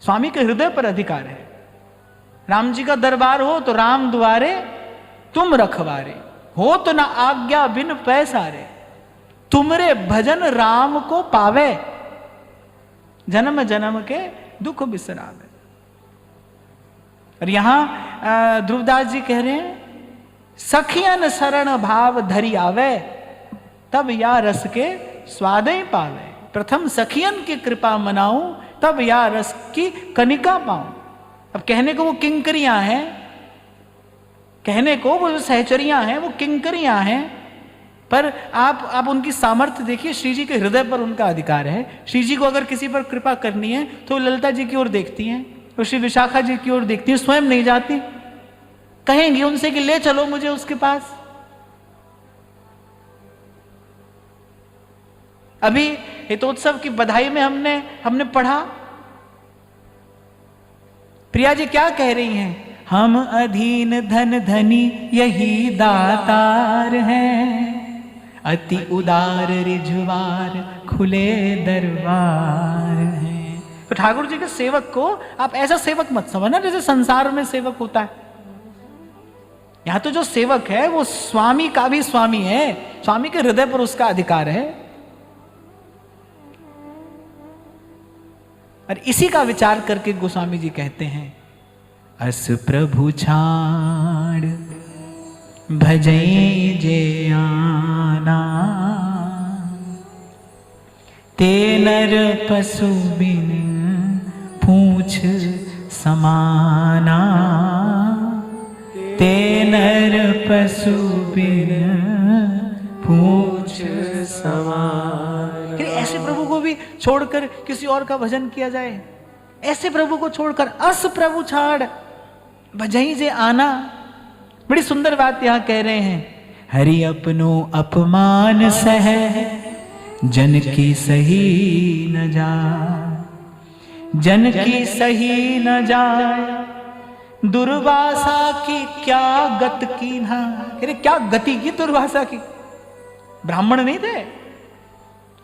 स्वामी के हृदय पर अधिकार है। राम जी का दरबार हो तो राम द्वारे तुम रखवारे, हो तो ना आज्ञा बिन पैसारे, तुमरे भजन राम को पावे, जन्म जन्म के दुख बिसरावे। और यहां ध्रुवदास जी कह रहे हैं, सखियन शरण भाव धरी आवे, तब या रस के स्वाद ही पावे। प्रथम सखियन की कृपा मनाऊं, तब या रस की कनिका पाऊं। अब कहने को वो किंकरियां हैं, कहने को वो जो सहचरियां हैं वो किंकरियां हैं, पर आप उनकी सामर्थ्य देखिए। श्री जी के हृदय पर उनका अधिकार है। श्री जी को अगर किसी पर कृपा करनी है तो ललिता जी की ओर देखती हैं, तो श्री विशाखा जी की ओर देखती हैं, स्वयं नहीं जाती, कहेंगी उनसे कि ले चलो मुझे उसके पास। अभी हितोत्सव की बधाई में हमने पढ़ा, प्रिया जी क्या कह रही हैं? हम अधीन धन धनी यही दातार हैं, अति उदार रिझवार खुले दरबार हैं। तो ठाकुर जी के सेवक को आप ऐसा सेवक मत समझना जैसे संसार में सेवक होता है। यहां तो जो सेवक है वो स्वामी का भी स्वामी है, स्वामी के हृदय पर उसका अधिकार है। और इसी का विचार करके गोस्वामी जी कहते हैं, अस प्रभु छाड़ भजई जे आना, ते नर पशु बिन पूछ समाना, ते नर पशु बिन पूछ समाना। ऐसे प्रभु को भी छोड़कर किसी और का भजन किया जाए? ऐसे प्रभु को छोड़कर अस प्रभु छाड़ भजई जे आना। बड़ी सुंदर बात यहां कह रहे हैं हरि अपनो अपमान सह, जन की सही न जाए। जन की सही न जाए, दुर्वासा की क्या गत की ना। अरे क्या गति की दुर्वासा की? ब्राह्मण नहीं थे,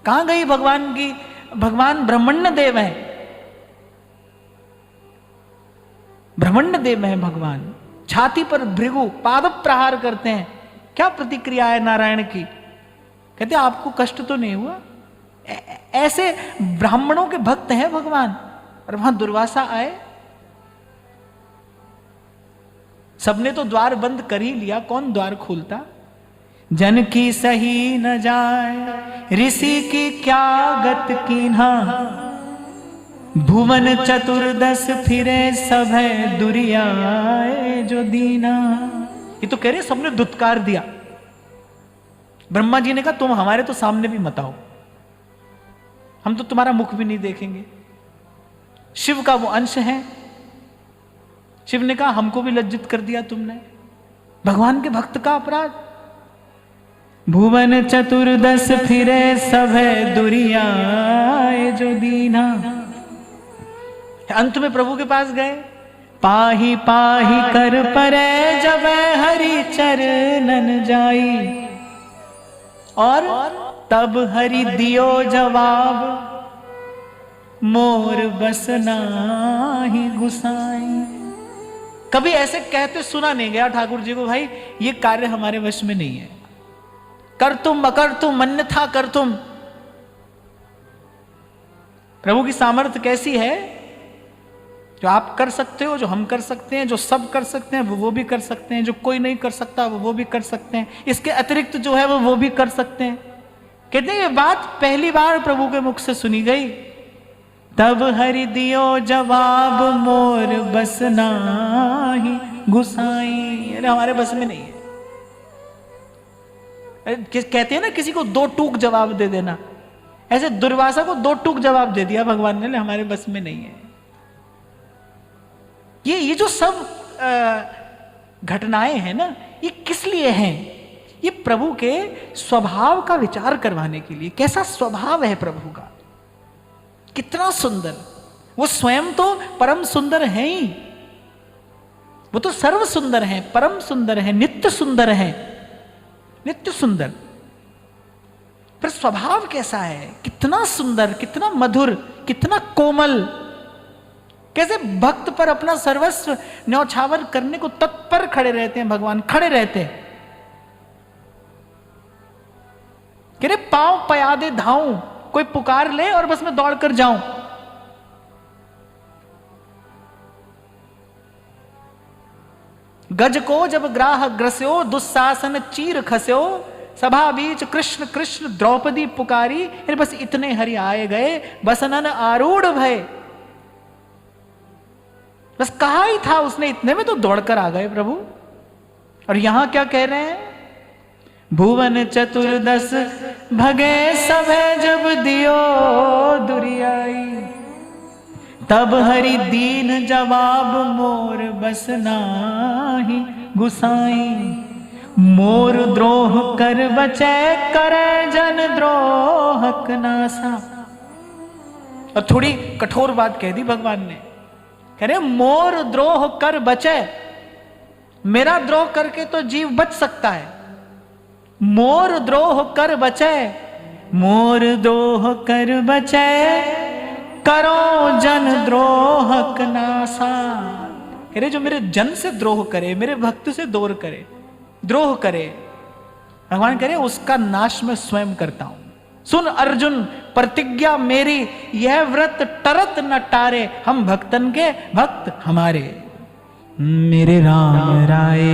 कहां गई भगवान की? भगवान ब्रह्मण्य देव है, ब्रह्मण्य देव है भगवान। छाती पर भृगु पाद प्रहार करते हैं, क्या प्रतिक्रिया है नारायण की? कहते आपको कष्ट तो नहीं हुआ? ऐसे ब्राह्मणों के भक्त हैं भगवान, और वहां दुर्वासा आए। सबने तो द्वार बंद कर ही लिया, कौन द्वार खोलता? जन की सही न जाए, ऋषि की क्या गत कीन्हा। भुवन चतुर्दश फिरे सब दुरियाए जो दीना। ये तो कह रहे सबने दुत्कार दिया। ब्रह्मा जी ने कहा तुम हमारे तो सामने भी मत आओ, हम तो तुम्हारा मुख भी नहीं देखेंगे। शिव का वो अंश है। शिव ने कहा हमको भी लज्जित कर दिया तुमने, भगवान के भक्त का अपराध। भुवन चतुर्दश फिरे सब दुरियाए जो दीना। अंत में प्रभु के पास गए, पाही पाही कर परे जब हरि चरणन जाई। और तब हरि दियो जवाब, मोर बस नाही गुसाई। कभी ऐसे कहते सुना नहीं गया ठाकुर जी को, भाई ये कार्य हमारे वश में नहीं है, कर तुम अकर तुम अन्यथा कर तुम। प्रभु की सामर्थ्य कैसी है? जो आप कर सकते हो, जो हम कर सकते हैं, जो सब कर सकते हैं वो भी कर सकते हैं, जो कोई नहीं कर सकता वो भी कर सकते हैं, इसके अतिरिक्त जो है वो भी कर सकते हैं। कहते हैं ये बात पहली बार प्रभु के मुख से सुनी गई। तब हरि दियो जवाब, मोर बस नाही गुसाई। अरे हमारे बस में नहीं है। कहते हैं ना किसी को दो टूक जवाब दे देना, ऐसे दुर्वासा को दो टूक जवाब दे दिया भगवान ने, हमारे बस में नहीं है। ये जो सब घटनाएं हैं ना, ये किस लिए हैं? ये प्रभु के स्वभाव का विचार करवाने के लिए। कैसा स्वभाव है प्रभु का, कितना सुंदर। वो स्वयं तो परम सुंदर है ही, वो तो सर्व सुंदर है, परम सुंदर है, नित्य सुंदर है, नित्य सुंदर। पर स्वभाव कैसा है? कितना सुंदर, कितना मधुर, कितना कोमल। कैसे भक्त पर अपना सर्वस्व न्यौछावर करने को तत्पर खड़े रहते हैं भगवान, खड़े रहते हैं। कह रहे पांव पयादे धाऊं, कोई पुकार ले और बस मैं दौड़ कर जाऊं। गज को जब ग्राह ग्रस्यो, दुस्साहसन चीर खस्यो। सभा बीच कृष्ण कृष्ण द्रौपदी पुकारी। फिर बस इतने हरि आए गए, बसनन आरूढ़ भय। बस कहा ही था उसने, इतने में तो दौड़कर आ गए प्रभु। और यहां क्या कह रहे हैं? भुवन चतुर्दश भगे सब जब दियो दुरियाई। तब हरि दीन जवाब, मोर बस नाही गुसाई। मोर द्रोह कर बचे, करे जन द्रोहक नासा। और थोड़ी कठोर बात कह दी भगवान ने। कह रहे मोर द्रोह कर बचे, मेरा द्रोह करके तो जीव बच सकता है। मोर द्रोह कर बचे, मोर द्रोह कर बचे, करो जन द्रोहक नासा। कह रहे जो मेरे जन से द्रोह करे, मेरे भक्त से द्रोह करे, भगवान कह रहे उसका नाश मैं स्वयं करता हूं। सुन अर्जुन प्रतिज्ञा मेरी, यह व्रत टरत न टारे। हम भक्तन के भक्त हमारे। मेरे राम राय,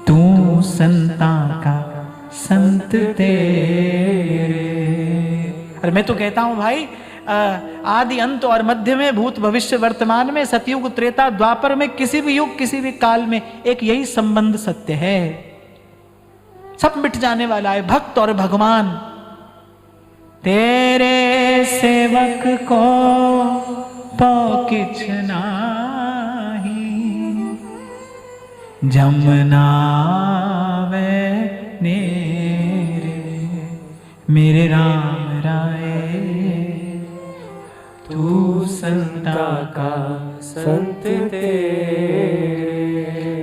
तू संता का संत तेरे। और मैं तो कहता हूं भाई, आदि अंत और मध्य में, भूत भविष्य वर्तमान में, सतयुग त्रेता द्वापर में, किसी भी युग किसी भी काल में एक यही संबंध सत्य है। सब मिट जाने वाला है, भक्त और भगवान। तेरे सेवक को पौ किछ नाही, जमुना वे नेरे मेरे राम राय, तू संता का संत तेरे।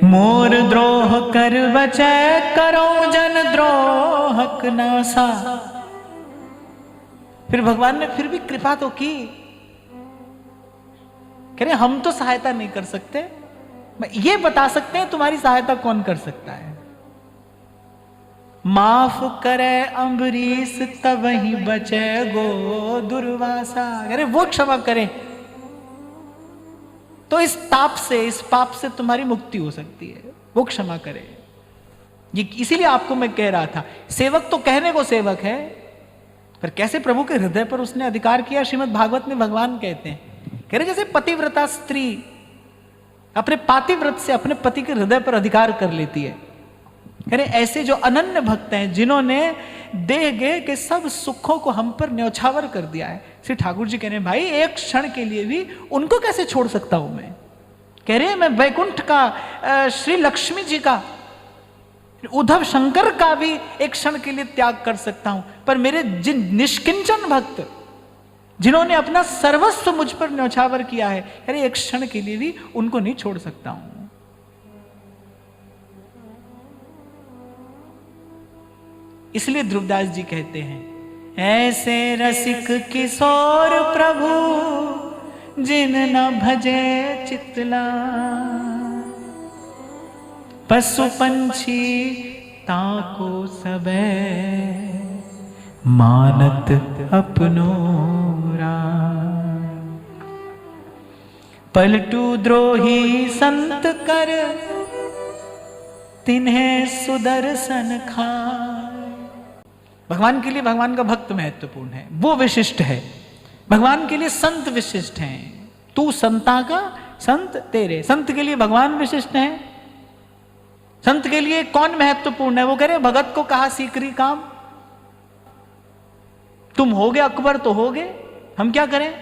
मोर द्रोह कर बचै, करो जन द्रोहक नासा। फिर भगवान ने फिर भी कृपा तो की, कह रहे हम तो सहायता नहीं कर सकते, ये बता सकते हैं तुम्हारी सहायता कौन कर सकता है। माफ करे अम्बरीश तब ही बचे गो दुर्वासा। अरे वो क्षमा करे तो इस ताप से, इस पाप से तुम्हारी मुक्ति हो सकती है, वो क्षमा करे। ये इसीलिए आपको मैं कह रहा था, सेवक तो कहने को सेवक है, पर कैसे प्रभु के हृदय पर उसने अधिकार किया। श्रीमद् भागवत में भगवान कहते हैं, कह रहे जैसे पतिव्रता स्त्री अपने पातिव्रत से अपने पति के हृदय पर अधिकार कर लेती है, कह रहे ऐसे जो अनन्य भक्त हैं, जिन्होंने देह गे के सब सुखों को हम पर न्यौछावर कर दिया है। श्री ठाकुर जी कह रहे हैं भाई एक क्षण के लिए भी उनको कैसे छोड़ सकता हूं मैं। कह रहे हैं मैं वैकुंठ का, श्री लक्ष्मी जी का, उद्धव शंकर का भी एक क्षण के लिए त्याग कर सकता हूं, पर मेरे जिन निष्किंचन भक्त, जिन्होंने अपना सर्वस्व मुझ पर न्यौछावर किया है, अरे एक क्षण के लिए भी उनको नहीं छोड़ सकता हूं। इसलिए ध्रुवदास जी कहते हैं, ऐसे रसिक किशोर प्रभु जिन न भजे चितला, पशु पंछी ताको सबे मानत अपनो राम। पलटू द्रोही संत कर तिन्हें सुदर्शन खाए। भगवान के लिए भगवान का भक्त महत्वपूर्ण है, वो विशिष्ट है। भगवान के लिए संत विशिष्ट हैं, तू संता का संत तेरे। संत के लिए भगवान विशिष्ट है। संत के लिए कौन महत्वपूर्ण है? वो कह रहे भगत को कहा सीकरी काम, तुम हो गए अकबर तो हो गए, हम क्या करें।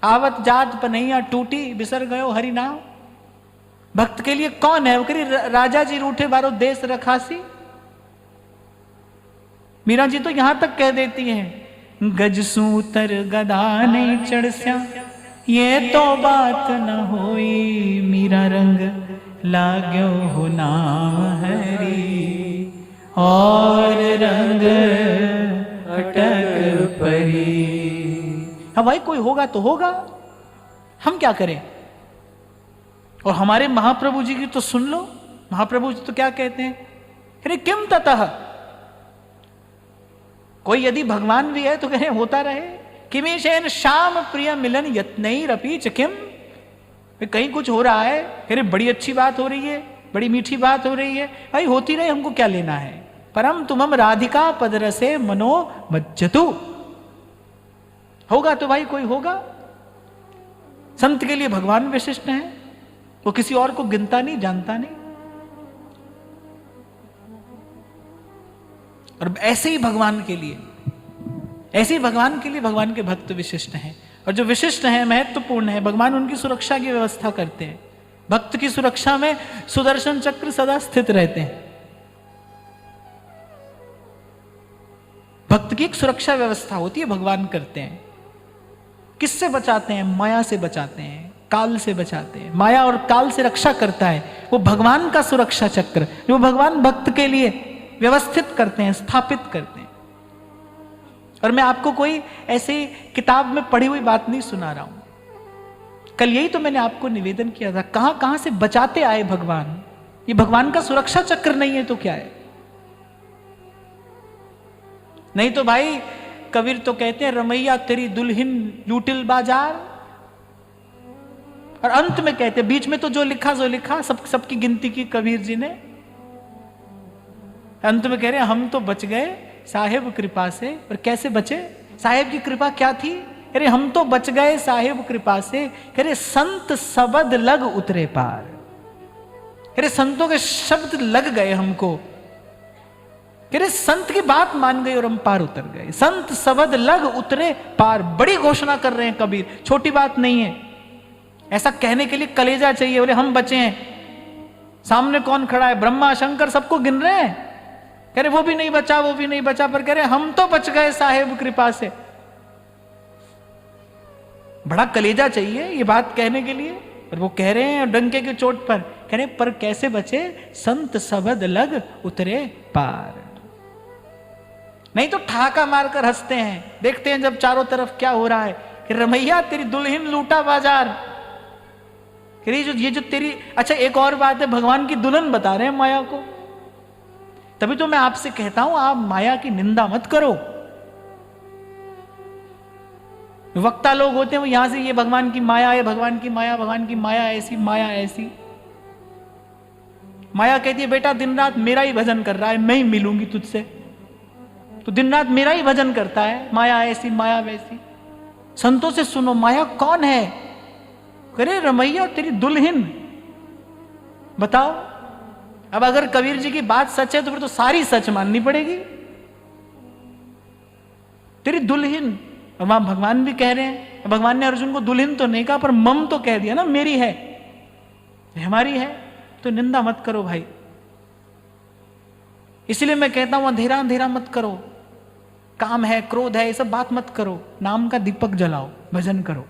आवत जात पनैया टूटी, बिसर गयो हरि नाम। भक्त के लिए कौन है? वो कह रही राजा जी रूठे बारो देश रखासी। मीरा जी तो यहां तक कह देती हैं, गज सूतर गदा नहीं चढ़स्या, ये तो बात न होई। मीरा रंग लाग्यो हो नाम हरी, और रंग अटक परी। हाँ भाई कोई होगा तो होगा, हम क्या करें। और हमारे महाप्रभु जी की तो सुन लो, महाप्रभु जी तो क्या कहते हैं, अरे किम ततः। कोई यदि भगवान भी है तो कहे होता रहे। किमीशेन श्याम प्रिय मिलन यत्नई रपी चकिम। कहीं कुछ हो रहा है, अरे बड़ी अच्छी बात हो रही है, बड़ी मीठी बात हो रही है, भाई होती रहे, हमको क्या लेना है। परम तुमम राधिका पदरसे मनो मज्जतु। होगा तो भाई कोई होगा। संत के लिए भगवान विशिष्ट है, वो किसी और को गिनता नहीं, जानता नहीं। और ऐसे ही भगवान के लिए, ऐसे ही भगवान के लिए भगवान के भक्त विशिष्ट हैं। और जो विशिष्ट हैं, महत्वपूर्ण है, भगवान उनकी सुरक्षा की व्यवस्था करते हैं। भक्त की सुरक्षा में सुदर्शन चक्र सदा स्थित रहते हैं। भक्त की एक सुरक्षा व्यवस्था होती है, भगवान करते हैं। किससे बचाते हैं? माया से बचाते हैं, काल से बचाते हैं। माया और काल से रक्षा करता है वो भगवान का सुरक्षा चक्र, जो भगवान भक्त के लिए व्यवस्थित करते हैं, स्थापित करते हैं। और मैं आपको कोई ऐसे किताब में पढ़ी हुई बात नहीं सुना रहा हूं। कल यही तो मैंने आपको निवेदन किया था, कहां कहां से बचाते आए भगवान। ये भगवान का सुरक्षा चक्र नहीं है तो क्या है। नहीं तो भाई कबीर तो कहते हैं, रमैया तेरी दुल्हन लूटिल बाजार। और अंत में कहते हैं, बीच में तो जो लिखा सो लिखा, सबकी गिनती की कबीर जी ने। अंत में कह रहे हैं हम तो बच गए साहेब कृपा से। और कैसे बचे? साहेब की कृपा क्या थी? अरे हम तो बच गए साहेब कृपा से। कह रहे संत शब्द लग उतरे पार। अरे संतों के शब्द लग गए हमको। कह रहे संत की बात मान गई और हम पार उतर गए। संत शब्द लग उतरे पार, बड़ी घोषणा कर रहे हैं कबीर, छोटी बात नहीं है। ऐसा कहने के लिए कलेजा चाहिए। बोले हम बचे हैं, सामने कौन खड़ा है? ब्रह्मा शंकर सबको गिन रहे हैं। कह रहे वो भी नहीं बचा, वो भी नहीं बचा, पर कह रहे हम तो बच गए साहेब कृपा से। बड़ा कलेजा चाहिए ये बात कहने के लिए, पर वो कह रहे हैं डंके की चोट पर, कह रहे पर कैसे बचे? संत सबद लग उतरे पार। नहीं तो ठाका मारकर हंसते हैं। देखते हैं जब चारों तरफ क्या हो रहा है कि रमैया तेरी दुल्हन लूटा बाजार। ये जो तेरी, अच्छा एक और बात है, भगवान की दुल्हन बता रहे हैं माया को। तभी तो मैं आपसे कहता हूं आप माया की निंदा मत करो। वक्ता लोग होते हैं वो यहां से ये भगवान की माया है, भगवान की माया, भगवान की माया ऐसी, माया ऐसी। माया कहती है बेटा दिन रात मेरा ही भजन कर रहा है, मैं ही मिलूंगी तुझसे, तो दिन रात मेरा ही भजन करता है, माया ऐसी माया वैसी। संतों से सुनो माया कौन है? करे रमैया तेरी दुल्हन। बताओ, अब अगर कबीर जी की बात सच है तो फिर तो सारी सच माननी पड़ेगी। तेरी दुल्हन, वहां भगवान भी कह रहे हैं, भगवान ने अर्जुन को दुल्हन तो नहीं कहा पर मम तो कह दिया ना, मेरी है, हमारी है, तो निंदा मत करो भाई। इसलिए मैं कहता हूं अंधेरा अंधेरा मत करो, काम है, क्रोध है, ये सब बात मत करो, नाम का दीपक जलाओ, भजन करो।